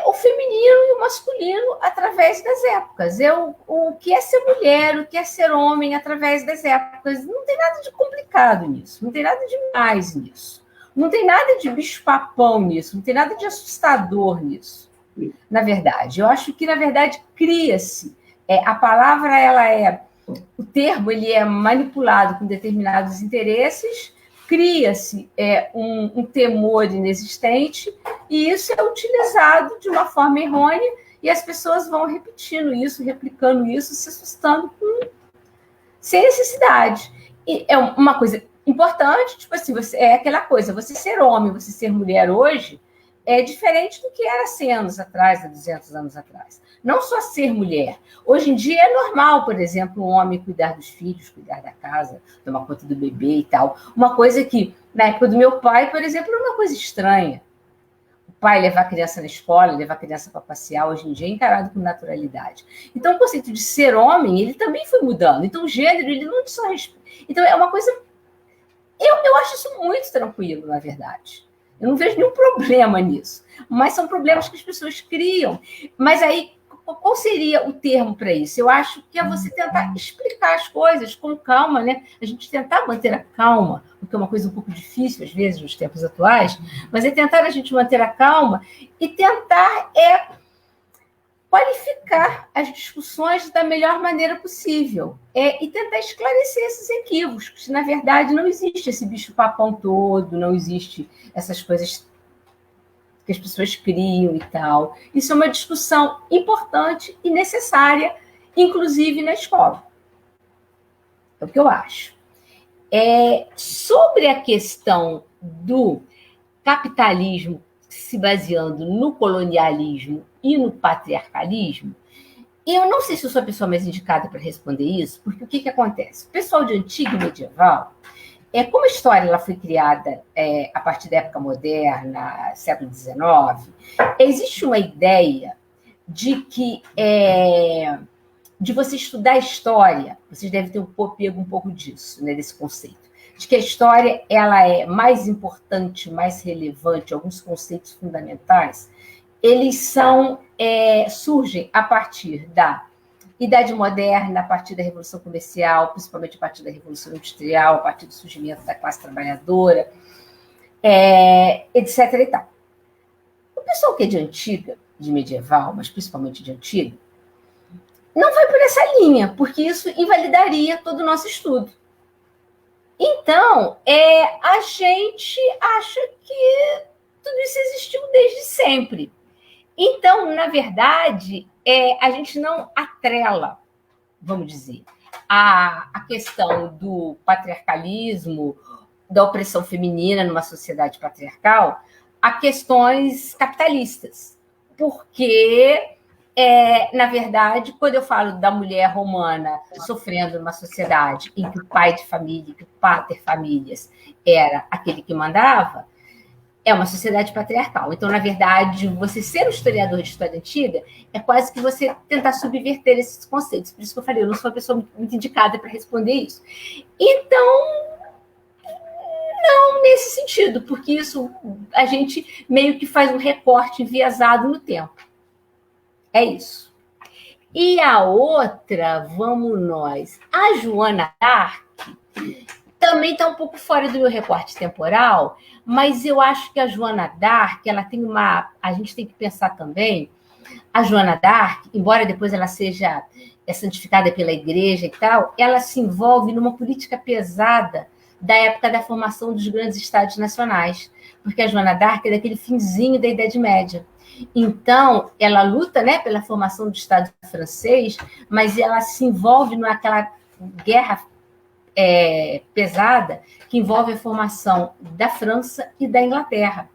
o feminino e o masculino através das épocas. É o que é ser mulher, o que é ser homem através das épocas. Não tem nada de complicado nisso, não tem nada de mais nisso. Não tem nada de bicho-papão nisso, não tem nada de assustador nisso, na verdade. Eu acho que, na verdade, cria-se. A palavra, o termo, ele é manipulado com determinados interesses, cria-se um temor inexistente e isso é utilizado de uma forma errônea e as pessoas vão repetindo isso, replicando isso, se assustando sem necessidade. E é uma coisa importante, tipo assim, é aquela coisa, você ser homem, você ser mulher hoje é diferente do que era 100 anos atrás, há 200 anos atrás. Não só ser mulher. Hoje em dia é normal, por exemplo, um homem cuidar dos filhos, cuidar da casa, tomar conta do bebê e tal. Uma coisa que, na época do meu pai, por exemplo, era uma coisa estranha. O pai levar a criança na escola, levar a criança para passear, hoje em dia é encarado com naturalidade. Então, o conceito de ser homem, ele também foi mudando. Então, o gênero, ele não só respeita. Então, é uma coisa... Eu acho isso muito tranquilo, na verdade. Eu não vejo nenhum problema nisso. Mas são problemas que as pessoas criam. Mas aí, qual seria o termo para isso? Eu acho que é você tentar explicar as coisas com calma, né? A gente tentar manter a calma, o que é uma coisa um pouco difícil, às vezes, nos tempos atuais, mas é tentar a gente manter a calma e tentar qualificar as discussões da melhor maneira possível e tentar esclarecer esses equívocos, que, na verdade, não existe esse bicho-papão todo, não existe essas coisas que as pessoas criam e tal. Isso é uma discussão importante e necessária, inclusive na escola. É o que eu acho. Sobre a questão do capitalismo se baseando no colonialismo e no patriarcalismo, eu não sei se eu sou a pessoa mais indicada para responder isso, porque o que acontece? O pessoal de antigo e medieval, como a história ela foi criada a partir da época moderna, século XIX, existe uma ideia de que de você estudar a história, vocês devem ter pego um pouco disso, né, desse conceito, de que a história ela é mais importante, mais relevante, alguns conceitos fundamentais, eles surgem a partir da Idade Moderna, a partir da Revolução Comercial, principalmente a partir da Revolução Industrial, a partir do surgimento da classe trabalhadora, etc. e tal. O pessoal que é de antiga, de medieval, mas principalmente de antiga, não vai por essa linha, porque isso invalidaria todo o nosso estudo. Então, a gente acha que tudo isso existiu desde sempre. Então, na verdade, a gente não atrela, vamos dizer, a questão do patriarcalismo, da opressão feminina numa sociedade patriarcal a questões capitalistas. Porque, na verdade, quando eu falo da mulher romana sofrendo numa sociedade em que o pai de família, que o pater famílias era aquele que mandava, é uma sociedade patriarcal. Então, na verdade, você ser um historiador de história antiga é quase que você tentar subverter esses conceitos. Por isso que eu falei, eu não sou uma pessoa muito indicada para responder isso. Então, não nesse sentido, porque isso a gente meio que faz um recorte enviesado no tempo. É isso. E a outra, vamos nós, a Joana d'Arc, também está um pouco fora do meu recorte temporal, mas eu acho que a Joana d'Arc, ela tem uma... A gente tem que pensar também, a Joana d'Arc, embora depois ela seja santificada pela igreja e tal, ela se envolve numa política pesada da época da formação dos grandes estados nacionais, porque a Joana d'Arc é daquele finzinho da Idade Média. Então, ela luta, né, pela formação do Estado francês, mas ela se envolve naquela guerra pesada que envolve a formação da França e da Inglaterra.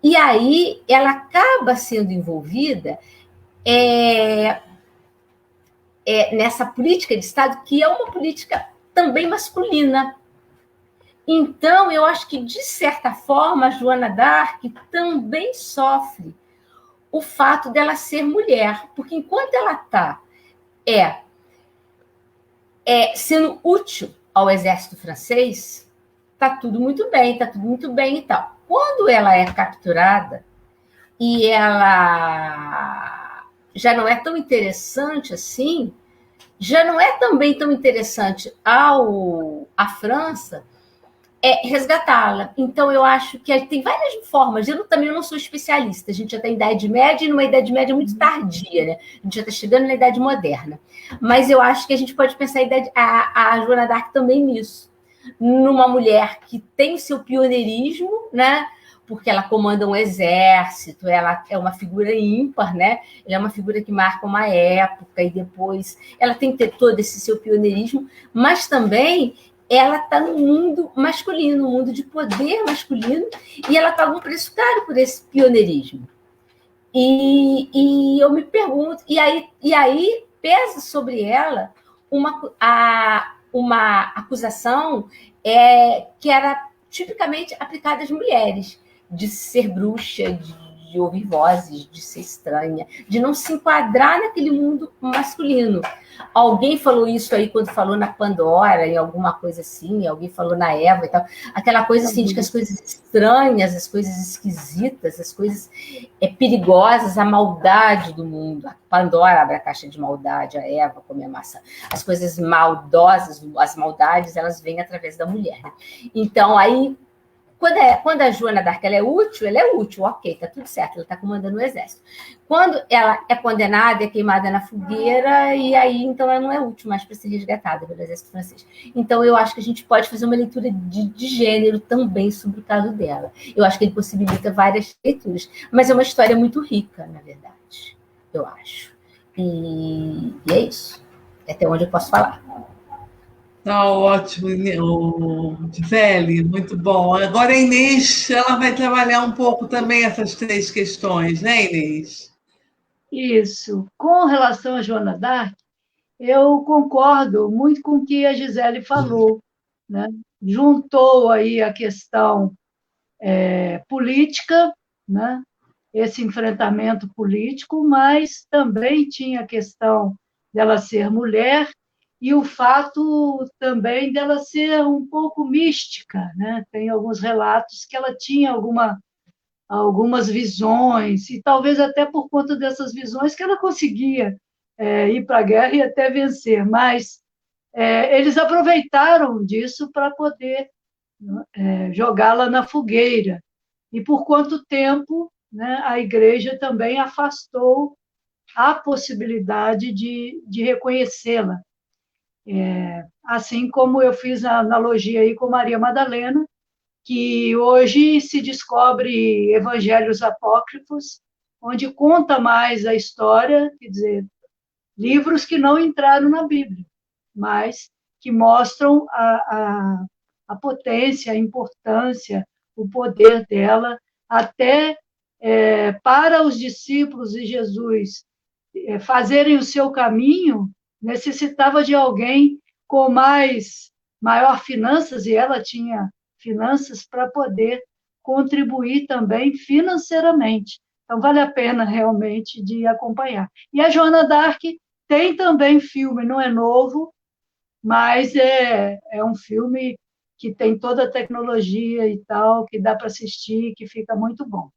E aí ela acaba sendo envolvida nessa política de Estado, que é uma política também masculina. Então, eu acho que, de certa forma, a Joana d'Arc também sofre o fato dela ser mulher, porque enquanto ela está sendo útil ao exército francês, está tudo muito bem e tal. Quando ela é capturada e ela já não é tão interessante assim, já não é também tão interessante à França resgatá-la. Então, eu acho que tem várias formas. Eu também não sou especialista. A gente já está em Idade Média, e numa Idade Média muito tardia, né? A gente já está chegando na Idade Moderna. Mas eu acho que a gente pode pensar a Joana d'Arc também nisso. Numa mulher que tem o seu pioneirismo, né? Porque ela comanda um exército, ela é uma figura ímpar, né? Ela é uma figura que marca uma época e depois ela tem que ter todo esse seu pioneirismo, mas também ela está no mundo masculino, no mundo de poder masculino, e ela paga um preço caro por esse pioneirismo. E eu me pergunto, e aí pesa sobre ela uma acusação que era tipicamente aplicada às mulheres, de ser bruxa, de ouvir vozes, de ser estranha, de não se enquadrar naquele mundo masculino. Alguém falou isso aí quando falou na Pandora, em alguma coisa assim, alguém falou na Eva e tal, aquela coisa assim de que as coisas estranhas, as coisas esquisitas, as coisas perigosas, a maldade do mundo. A Pandora abre a caixa de maldade, a Eva come a maçã. As coisas maldosas, as maldades, elas vêm através da mulher. Né? Então, aí, quando a Joana d'Arc ela é útil, ok, tá tudo certo, ela está comandando o exército. Quando ela é condenada, é queimada na fogueira, e aí, então, ela não é útil mais para ser resgatada pelo exército francês. Então, eu acho que a gente pode fazer uma leitura de gênero também sobre o caso dela. Eu acho que ele possibilita várias leituras, mas é uma história muito rica, na verdade, eu acho. E é isso. É até onde eu posso falar. Tá ótimo, Gisele, muito bom. Agora a Inês, ela vai trabalhar um pouco também essas 3 questões, né, Inês? Isso. Com relação a Joana d'Arc, eu concordo muito com o que a Gisele falou, né? Juntou aí a questão política, né? Esse enfrentamento político, mas também tinha a questão dela ser mulher e o fato também dela ser um pouco mística, né? Tem alguns relatos que ela tinha algumas visões, e talvez até por conta dessas visões que ela conseguia ir para a guerra e até vencer, mas eles aproveitaram disso para poder jogá-la na fogueira. E por quanto tempo, né, a igreja também afastou a possibilidade de reconhecê-la. Assim como eu fiz a analogia aí com Maria Madalena, que hoje se descobre evangelhos apócrifos, onde conta mais a história, quer dizer, livros que não entraram na Bíblia, mas que mostram a potência, a importância, o poder dela, até para os discípulos de Jesus fazerem o seu caminho, necessitava de alguém com maior finanças, e ela tinha finanças para poder contribuir também financeiramente. Então, vale a pena realmente de acompanhar. E a Joana d'Arc tem também filme, não é novo, mas é um filme que tem toda a tecnologia e tal, que dá para assistir, que fica muito bom.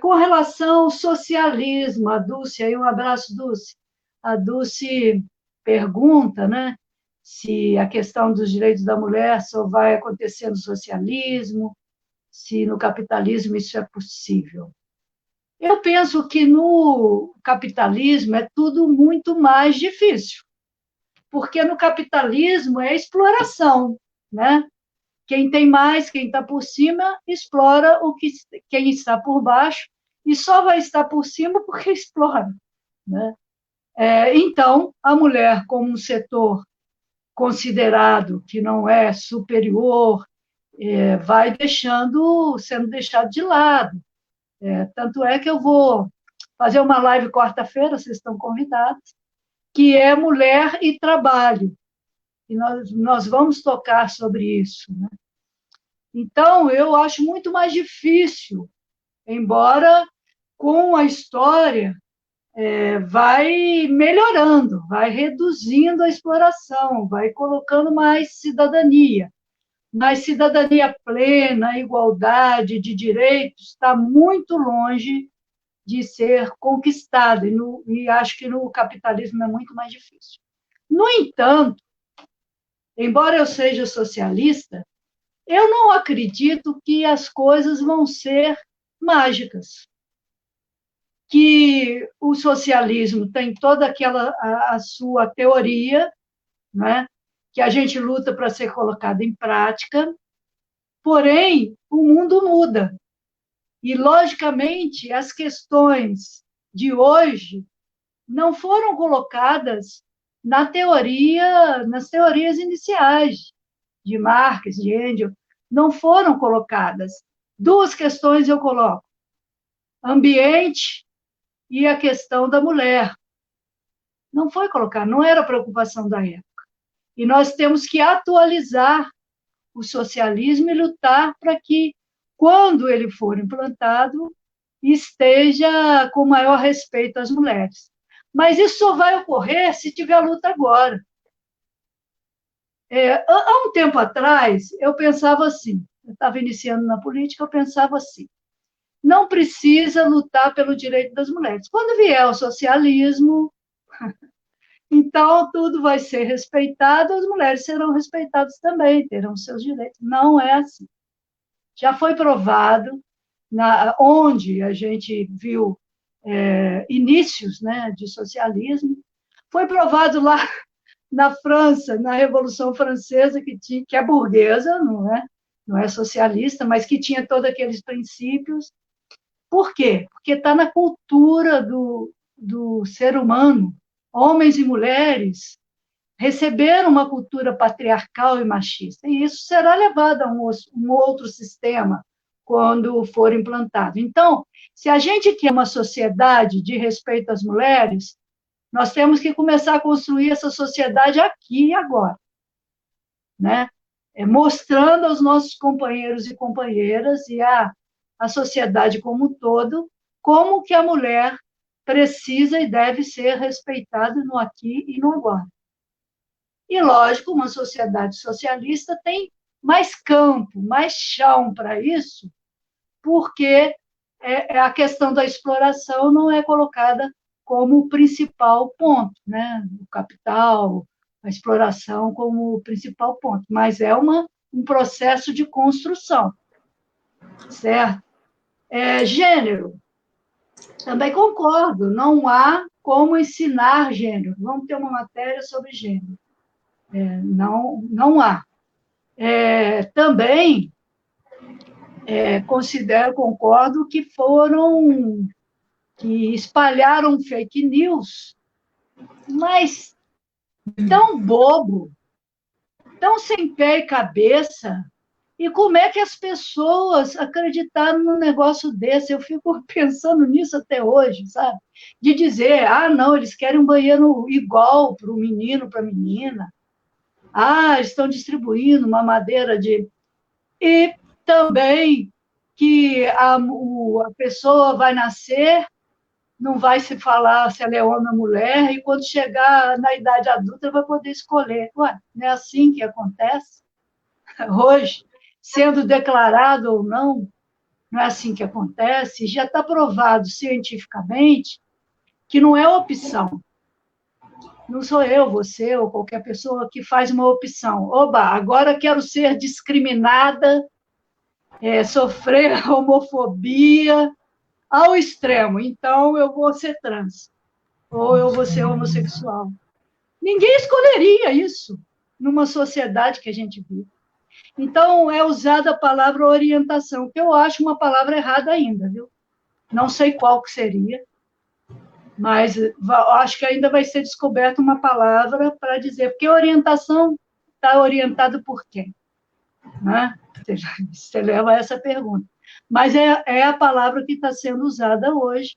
Com relação ao socialismo, a Dulce, aí um abraço, Dulce. A Dulce pergunta, né, se a questão dos direitos da mulher só vai acontecer no socialismo, se no capitalismo isso é possível. Eu penso que no capitalismo é tudo muito mais difícil, porque no capitalismo é exploração, né? Quem tem mais, quem está por cima, explora quem está por baixo, e só vai estar por cima porque explora, né? Então, a mulher, como um setor considerado que não é superior, vai sendo deixado de lado. Tanto é que eu vou fazer uma live quarta-feira, vocês estão convidados, que é Mulher e Trabalho. E nós vamos tocar sobre isso, né? Então, eu acho muito mais difícil, embora com a história vai melhorando, vai reduzindo a exploração, vai colocando mais cidadania. Mas cidadania plena, igualdade de direitos, está muito longe de ser conquistada, e acho que no capitalismo é muito mais difícil. No entanto, embora eu seja socialista, eu não acredito que as coisas vão ser mágicas, que o socialismo tem toda a sua teoria, né, que a gente luta para ser colocada em prática, porém, o mundo muda. E, logicamente, as questões de hoje não foram colocadas nas teorias iniciais de Marx, de Engels, não foram colocadas. Duas questões eu coloco: ambiente e a questão da mulher. Não foi colocado, não era preocupação da época. E nós temos que atualizar o socialismo e lutar para que, quando ele for implantado, esteja com maior respeito às mulheres. Mas isso só vai ocorrer se tiver luta agora. Há um tempo atrás, eu pensava assim, eu estava iniciando na política, eu pensava assim: não precisa lutar pelo direito das mulheres. Quando vier o socialismo, então tudo vai ser respeitado, as mulheres serão respeitadas também, terão seus direitos. Não é assim. Já foi provado, onde a gente viu inícios, né, de socialismo, foi provado lá na França, na Revolução Francesa, que é burguesa, não é socialista, mas que tinha todos aqueles princípios. Por quê? Porque está na cultura do ser humano. Homens e mulheres receberam uma cultura patriarcal e machista, e isso será levado a um outro sistema quando for implantado. Então, se a gente quer uma sociedade de respeito às mulheres, nós temos que começar a construir essa sociedade aqui e agora, né? Mostrando aos nossos companheiros e companheiras e à sociedade como um todo, como que a mulher precisa e deve ser respeitada no aqui e no agora. E, lógico, uma sociedade socialista tem mais campo, mais chão para isso, porque a questão da exploração não é colocada como o principal ponto, né? O capital, a exploração como o principal ponto, mas é um processo de construção, certo? Gênero, também concordo, não há como ensinar gênero. Vamos ter uma matéria sobre gênero. Não há. Também concordo que espalharam fake news, mas tão bobo, tão sem pé e cabeça. E como é que as pessoas acreditaram num negócio desse? Eu fico pensando nisso até hoje, sabe? De dizer, não, eles querem um banheiro igual para o menino, para a menina. Eles estão distribuindo uma madeira de... E também que a pessoa vai nascer, não vai se falar se ela é homem ou mulher, e quando chegar na idade adulta, vai poder escolher. Ué, não é assim que acontece? Hoje, sendo declarado ou não, não é assim que acontece, já está provado cientificamente que não é opção. Não sou eu, você ou qualquer pessoa que faz uma opção. Oba, agora quero ser discriminada, sofrer homofobia ao extremo, então eu vou ser trans, ou eu vou ser homossexual. Ninguém escolheria isso numa sociedade que a gente vive. Então, é usada a palavra orientação, que eu acho uma palavra errada ainda, viu? Não sei qual que seria, mas acho que ainda vai ser descoberta uma palavra para dizer, porque orientação está orientada por quem? Né? Você leva essa pergunta. Mas é a palavra que está sendo usada hoje,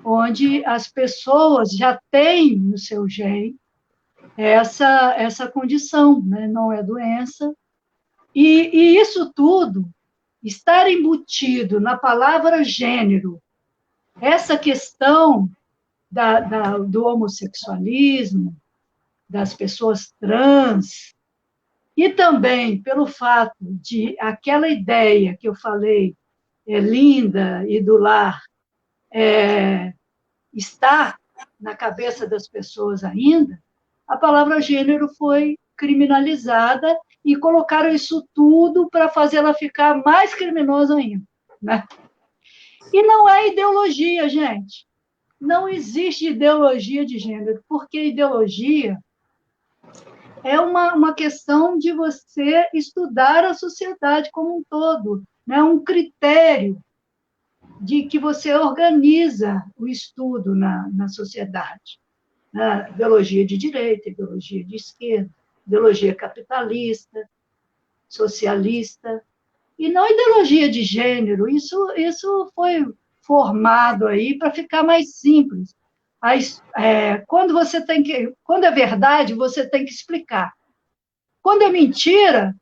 onde as pessoas já têm no seu gene essa condição, né? Não é doença. E isso tudo, estar embutido na palavra gênero, essa questão do homossexualismo, das pessoas trans, e também pelo fato de aquela ideia que eu falei, linda e do lar, estar na cabeça das pessoas ainda, a palavra gênero foi criminalizada e colocaram isso tudo para fazer ela ficar mais criminosa ainda. Né? E não é ideologia, gente. Não existe ideologia de gênero, porque ideologia é uma questão de você estudar a sociedade como um todo, né? Um critério de que você organiza o estudo na sociedade. Né? Ideologia de direita, ideologia de esquerda, ideologia capitalista, socialista, e não ideologia de gênero. Isso foi formado aí para ficar mais simples. Quando é verdade, você tem que explicar. Quando é mentira,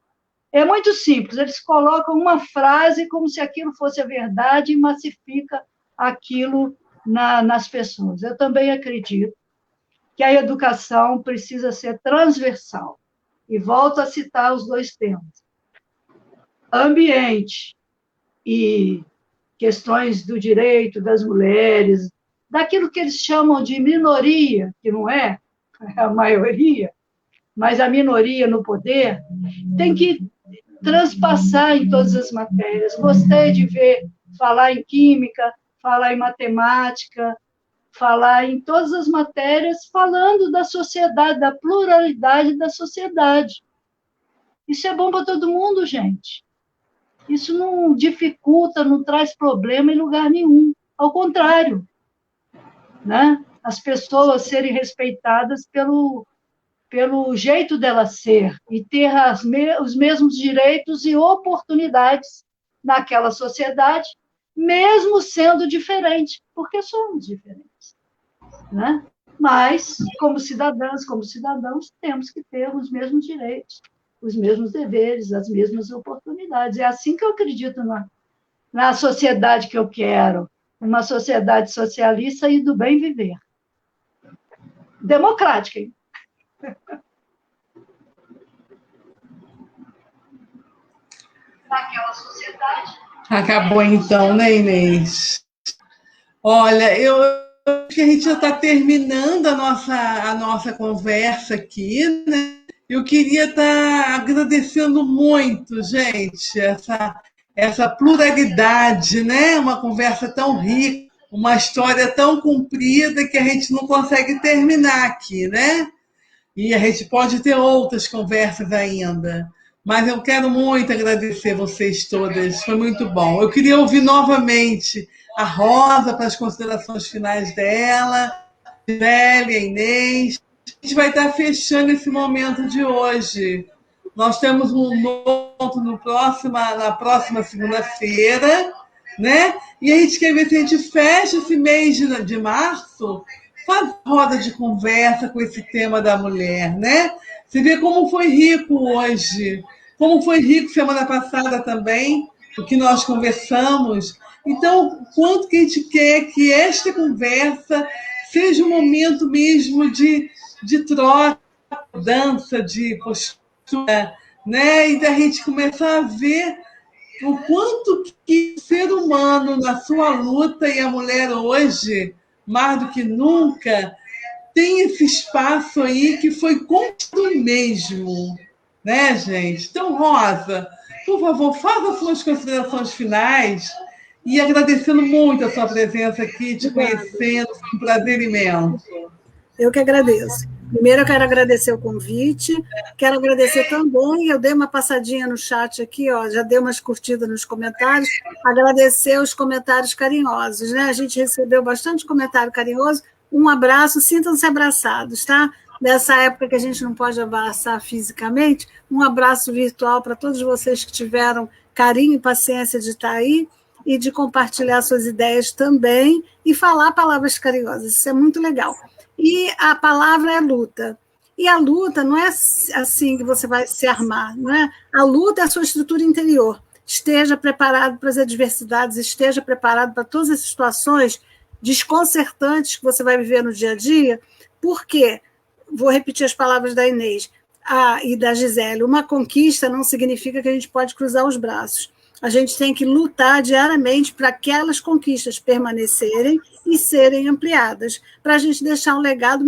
é muito simples. Eles colocam uma frase como se aquilo fosse a verdade e massifica aquilo nas pessoas. Eu também acredito que a educação precisa ser transversal. E volto a citar os dois temas. Ambiente e questões do direito das mulheres, daquilo que eles chamam de minoria, que não é a maioria, mas a minoria no poder, tem que transpassar em todas as matérias. Gostei de ver falar em química, falar em matemática, falar em todas as matérias, falando da sociedade, da pluralidade da sociedade. Isso é bom para todo mundo, gente. Isso não dificulta, não traz problema em lugar nenhum. Ao contrário, né? As pessoas serem respeitadas pelo jeito dela ser e ter os mesmos direitos e oportunidades naquela sociedade, mesmo sendo diferente, porque somos diferentes. Né? Mas, como cidadãs, como cidadãos, temos que ter os mesmos direitos, os mesmos deveres, as mesmas oportunidades. É assim que eu acredito na sociedade que eu quero, uma sociedade socialista e do bem viver. Democrática, hein? Naquela sociedade. Acabou então, né, Inês? Olha, eu acho que a gente já está terminando a nossa conversa aqui, né? Eu queria estar agradecendo muito, gente, essa pluralidade, né? Uma conversa tão rica, uma história tão comprida que a gente não consegue terminar aqui, né? E a gente pode ter outras conversas ainda. Mas eu quero muito agradecer vocês todas, foi muito bom. Eu queria ouvir novamente a Rosa para as considerações finais dela, Célia, Inês. A gente vai estar fechando esse momento de hoje. Nós temos um encontro na próxima segunda-feira, né? E a gente quer ver se a gente fecha esse mês de março, faz roda de conversa com esse tema da mulher, né? Você vê como foi rico hoje, como foi rico semana passada também, o que nós conversamos. Então, quanto que a gente quer que esta conversa seja um momento mesmo de troca, dança, de postura, né? E da gente começar a ver o quanto que o ser humano, na sua luta, e a mulher hoje, mais do que nunca, tem esse espaço aí que foi conquistado mesmo, né, gente? Então, Rosa, por favor, faça as suas considerações finais e agradecendo muito a sua presença aqui, te conhecendo, foi um prazer imenso. Eu que agradeço. Primeiro, eu quero agradecer o convite, quero agradecer também, eu dei uma passadinha no chat aqui, ó, já dei umas curtidas nos comentários, agradecer os comentários carinhosos, né? A gente recebeu bastante comentário carinhoso, um abraço, sintam-se abraçados, tá? Nessa época que a gente não pode abraçar fisicamente, um abraço virtual para todos vocês que tiveram carinho e paciência de estar aí e de compartilhar suas ideias também e falar palavras carinhosas, isso é muito legal. E a palavra é luta. E a luta não é assim que você vai se armar, não é? A luta é a sua estrutura interior. Esteja preparado para as adversidades, esteja preparado para todas as situações desconcertantes que você vai viver no dia a dia, porque, vou repetir as palavras da Inês e da Gisele, uma conquista não significa que a gente pode cruzar os braços. A gente tem que lutar diariamente para aquelas conquistas permanecerem e serem ampliadas, para a gente deixar um legado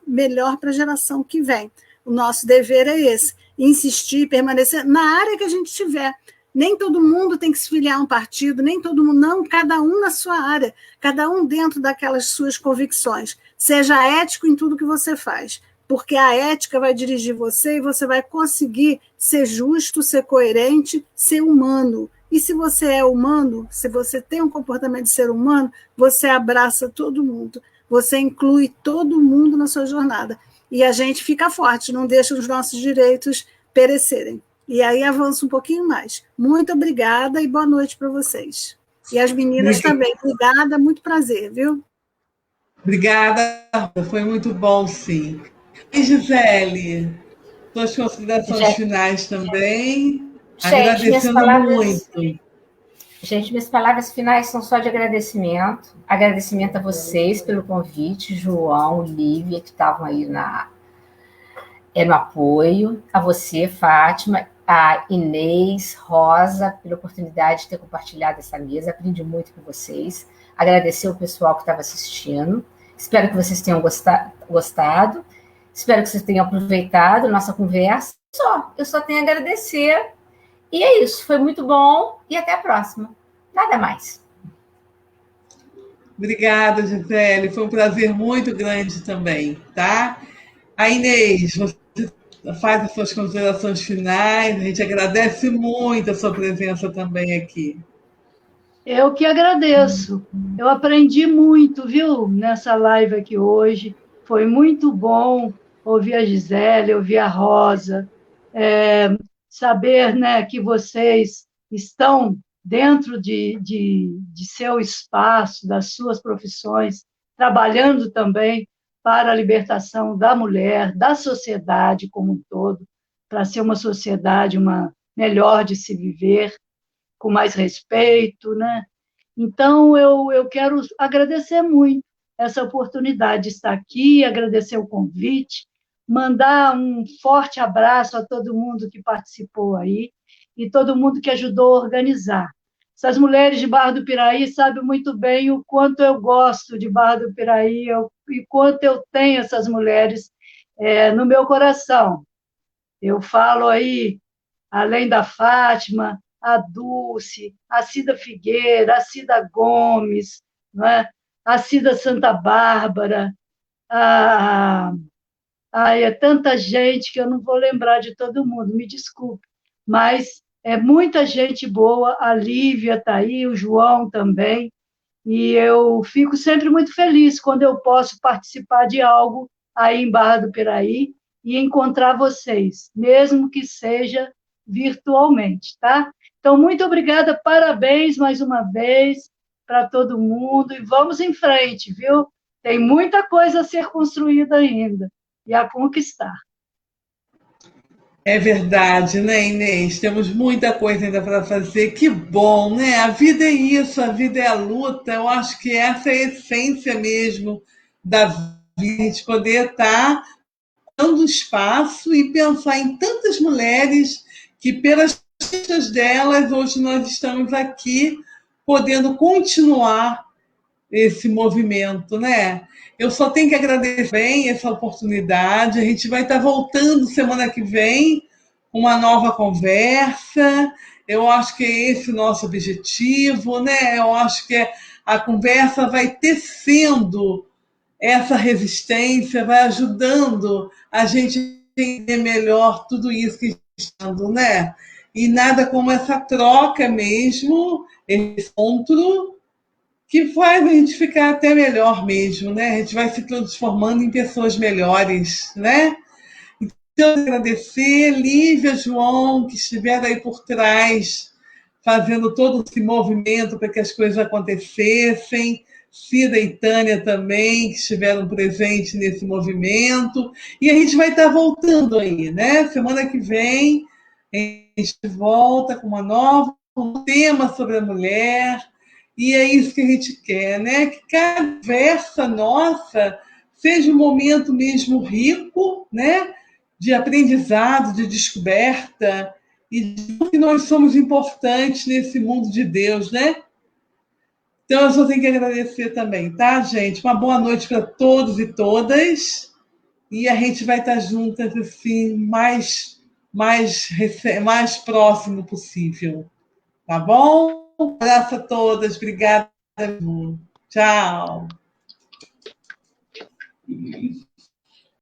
melhor para a geração que vem. O nosso dever é esse, insistir, permanecer na área que a gente tiver. Nem todo mundo tem que se filiar a um partido, nem todo mundo, não, cada um na sua área, cada um dentro daquelas suas convicções. Seja ético em tudo que você faz, porque a ética vai dirigir você e você vai conseguir ser justo, ser coerente, ser humano. E se você é humano, se você tem um comportamento de ser humano, você abraça todo mundo, você inclui todo mundo na sua jornada. E a gente fica forte, não deixa os nossos direitos perecerem. E aí avança um pouquinho mais. Muito obrigada e boa noite para vocês. E as meninas também. Obrigada, muito prazer, viu? Obrigada, foi muito bom, sim. E Gisele, suas considerações finais também. Agradecendo muito. Gente, minhas palavras finais são só de agradecimento. Agradecimento a vocês pelo convite, João, Lívia, que estavam aí no apoio. A você, Fátima, a Inês, Rosa, pela oportunidade de ter compartilhado essa mesa. Aprendi muito com vocês. Agradecer o pessoal que estava assistindo. Espero que vocês tenham gostado. Espero que vocês tenham aproveitado a nossa conversa. Eu só tenho a agradecer. E é isso, foi muito bom e até a próxima. Nada mais. Obrigada, Gisele, foi um prazer muito grande também, tá? A Inês, você faz as suas considerações finais, a gente agradece muito a sua presença também aqui. Eu que agradeço, eu aprendi muito, viu, nessa live aqui hoje, foi muito bom ouvir a Gisele, ouvir a Rosa, saber, né, que vocês estão dentro de seu espaço, das suas profissões, trabalhando também para a libertação da mulher, da sociedade como um todo, para ser uma sociedade melhor de se viver, com mais respeito, né? Então, eu quero agradecer muito essa oportunidade de estar aqui, agradecer o convite, mandar um forte abraço a todo mundo que participou aí e todo mundo que ajudou a organizar. Essas mulheres de Barra do Piraí sabem muito bem o quanto eu gosto de Barra do Piraí e quanto eu tenho essas mulheres no meu coração. Eu falo aí, além da Fátima, a Dulce, a Cida Figueira, a Cida Gomes, não é? A Cida Santa Bárbara, é tanta gente que eu não vou lembrar de todo mundo, me desculpe, mas é muita gente boa, a Lívia está aí, o João também, e eu fico sempre muito feliz quando eu posso participar de algo aí em Barra do Piraí, e encontrar vocês, mesmo que seja virtualmente, tá? Então, muito obrigada, parabéns mais uma vez para todo mundo e vamos em frente, viu? Tem muita coisa a ser construída ainda e a conquistar. É verdade, né, Inês? Temos muita coisa ainda para fazer. Que bom, né? A vida é isso, a vida é a luta. Eu acho que essa é a essência mesmo da vida, a gente poder estar dando espaço e pensar em tantas mulheres que, pelas conquistas delas, hoje nós estamos aqui podendo continuar esse movimento, né? Eu só tenho que agradecer bem essa oportunidade. A gente vai estar voltando semana que vem com uma nova conversa. Eu acho que é esse o nosso objetivo, né? Eu acho que a conversa vai tecendo essa resistência, vai ajudando a gente a entender melhor tudo isso que está dando, né? E nada como essa troca mesmo, esse encontro, que faz a gente ficar até melhor mesmo, né? A gente vai se transformando em pessoas melhores, né? Então, agradecer Lívia, João, que estiveram aí por trás, fazendo todo esse movimento para que as coisas acontecessem. Cida e Tânia também, que estiveram presentes nesse movimento. E a gente vai estar voltando aí, né? Semana que vem, a gente volta com um tema sobre a mulher. E é isso que a gente quer, né? Que cada conversa nossa seja um momento mesmo rico, né? De aprendizado, de descoberta, e de que nós somos importantes nesse mundo de Deus, né? Então, eu só tenho que agradecer também, tá, gente? Uma boa noite para todos e todas. E a gente vai estar juntas, assim, mais próximo possível. Tá bom? Um abraço a todas. Obrigada. Tchau.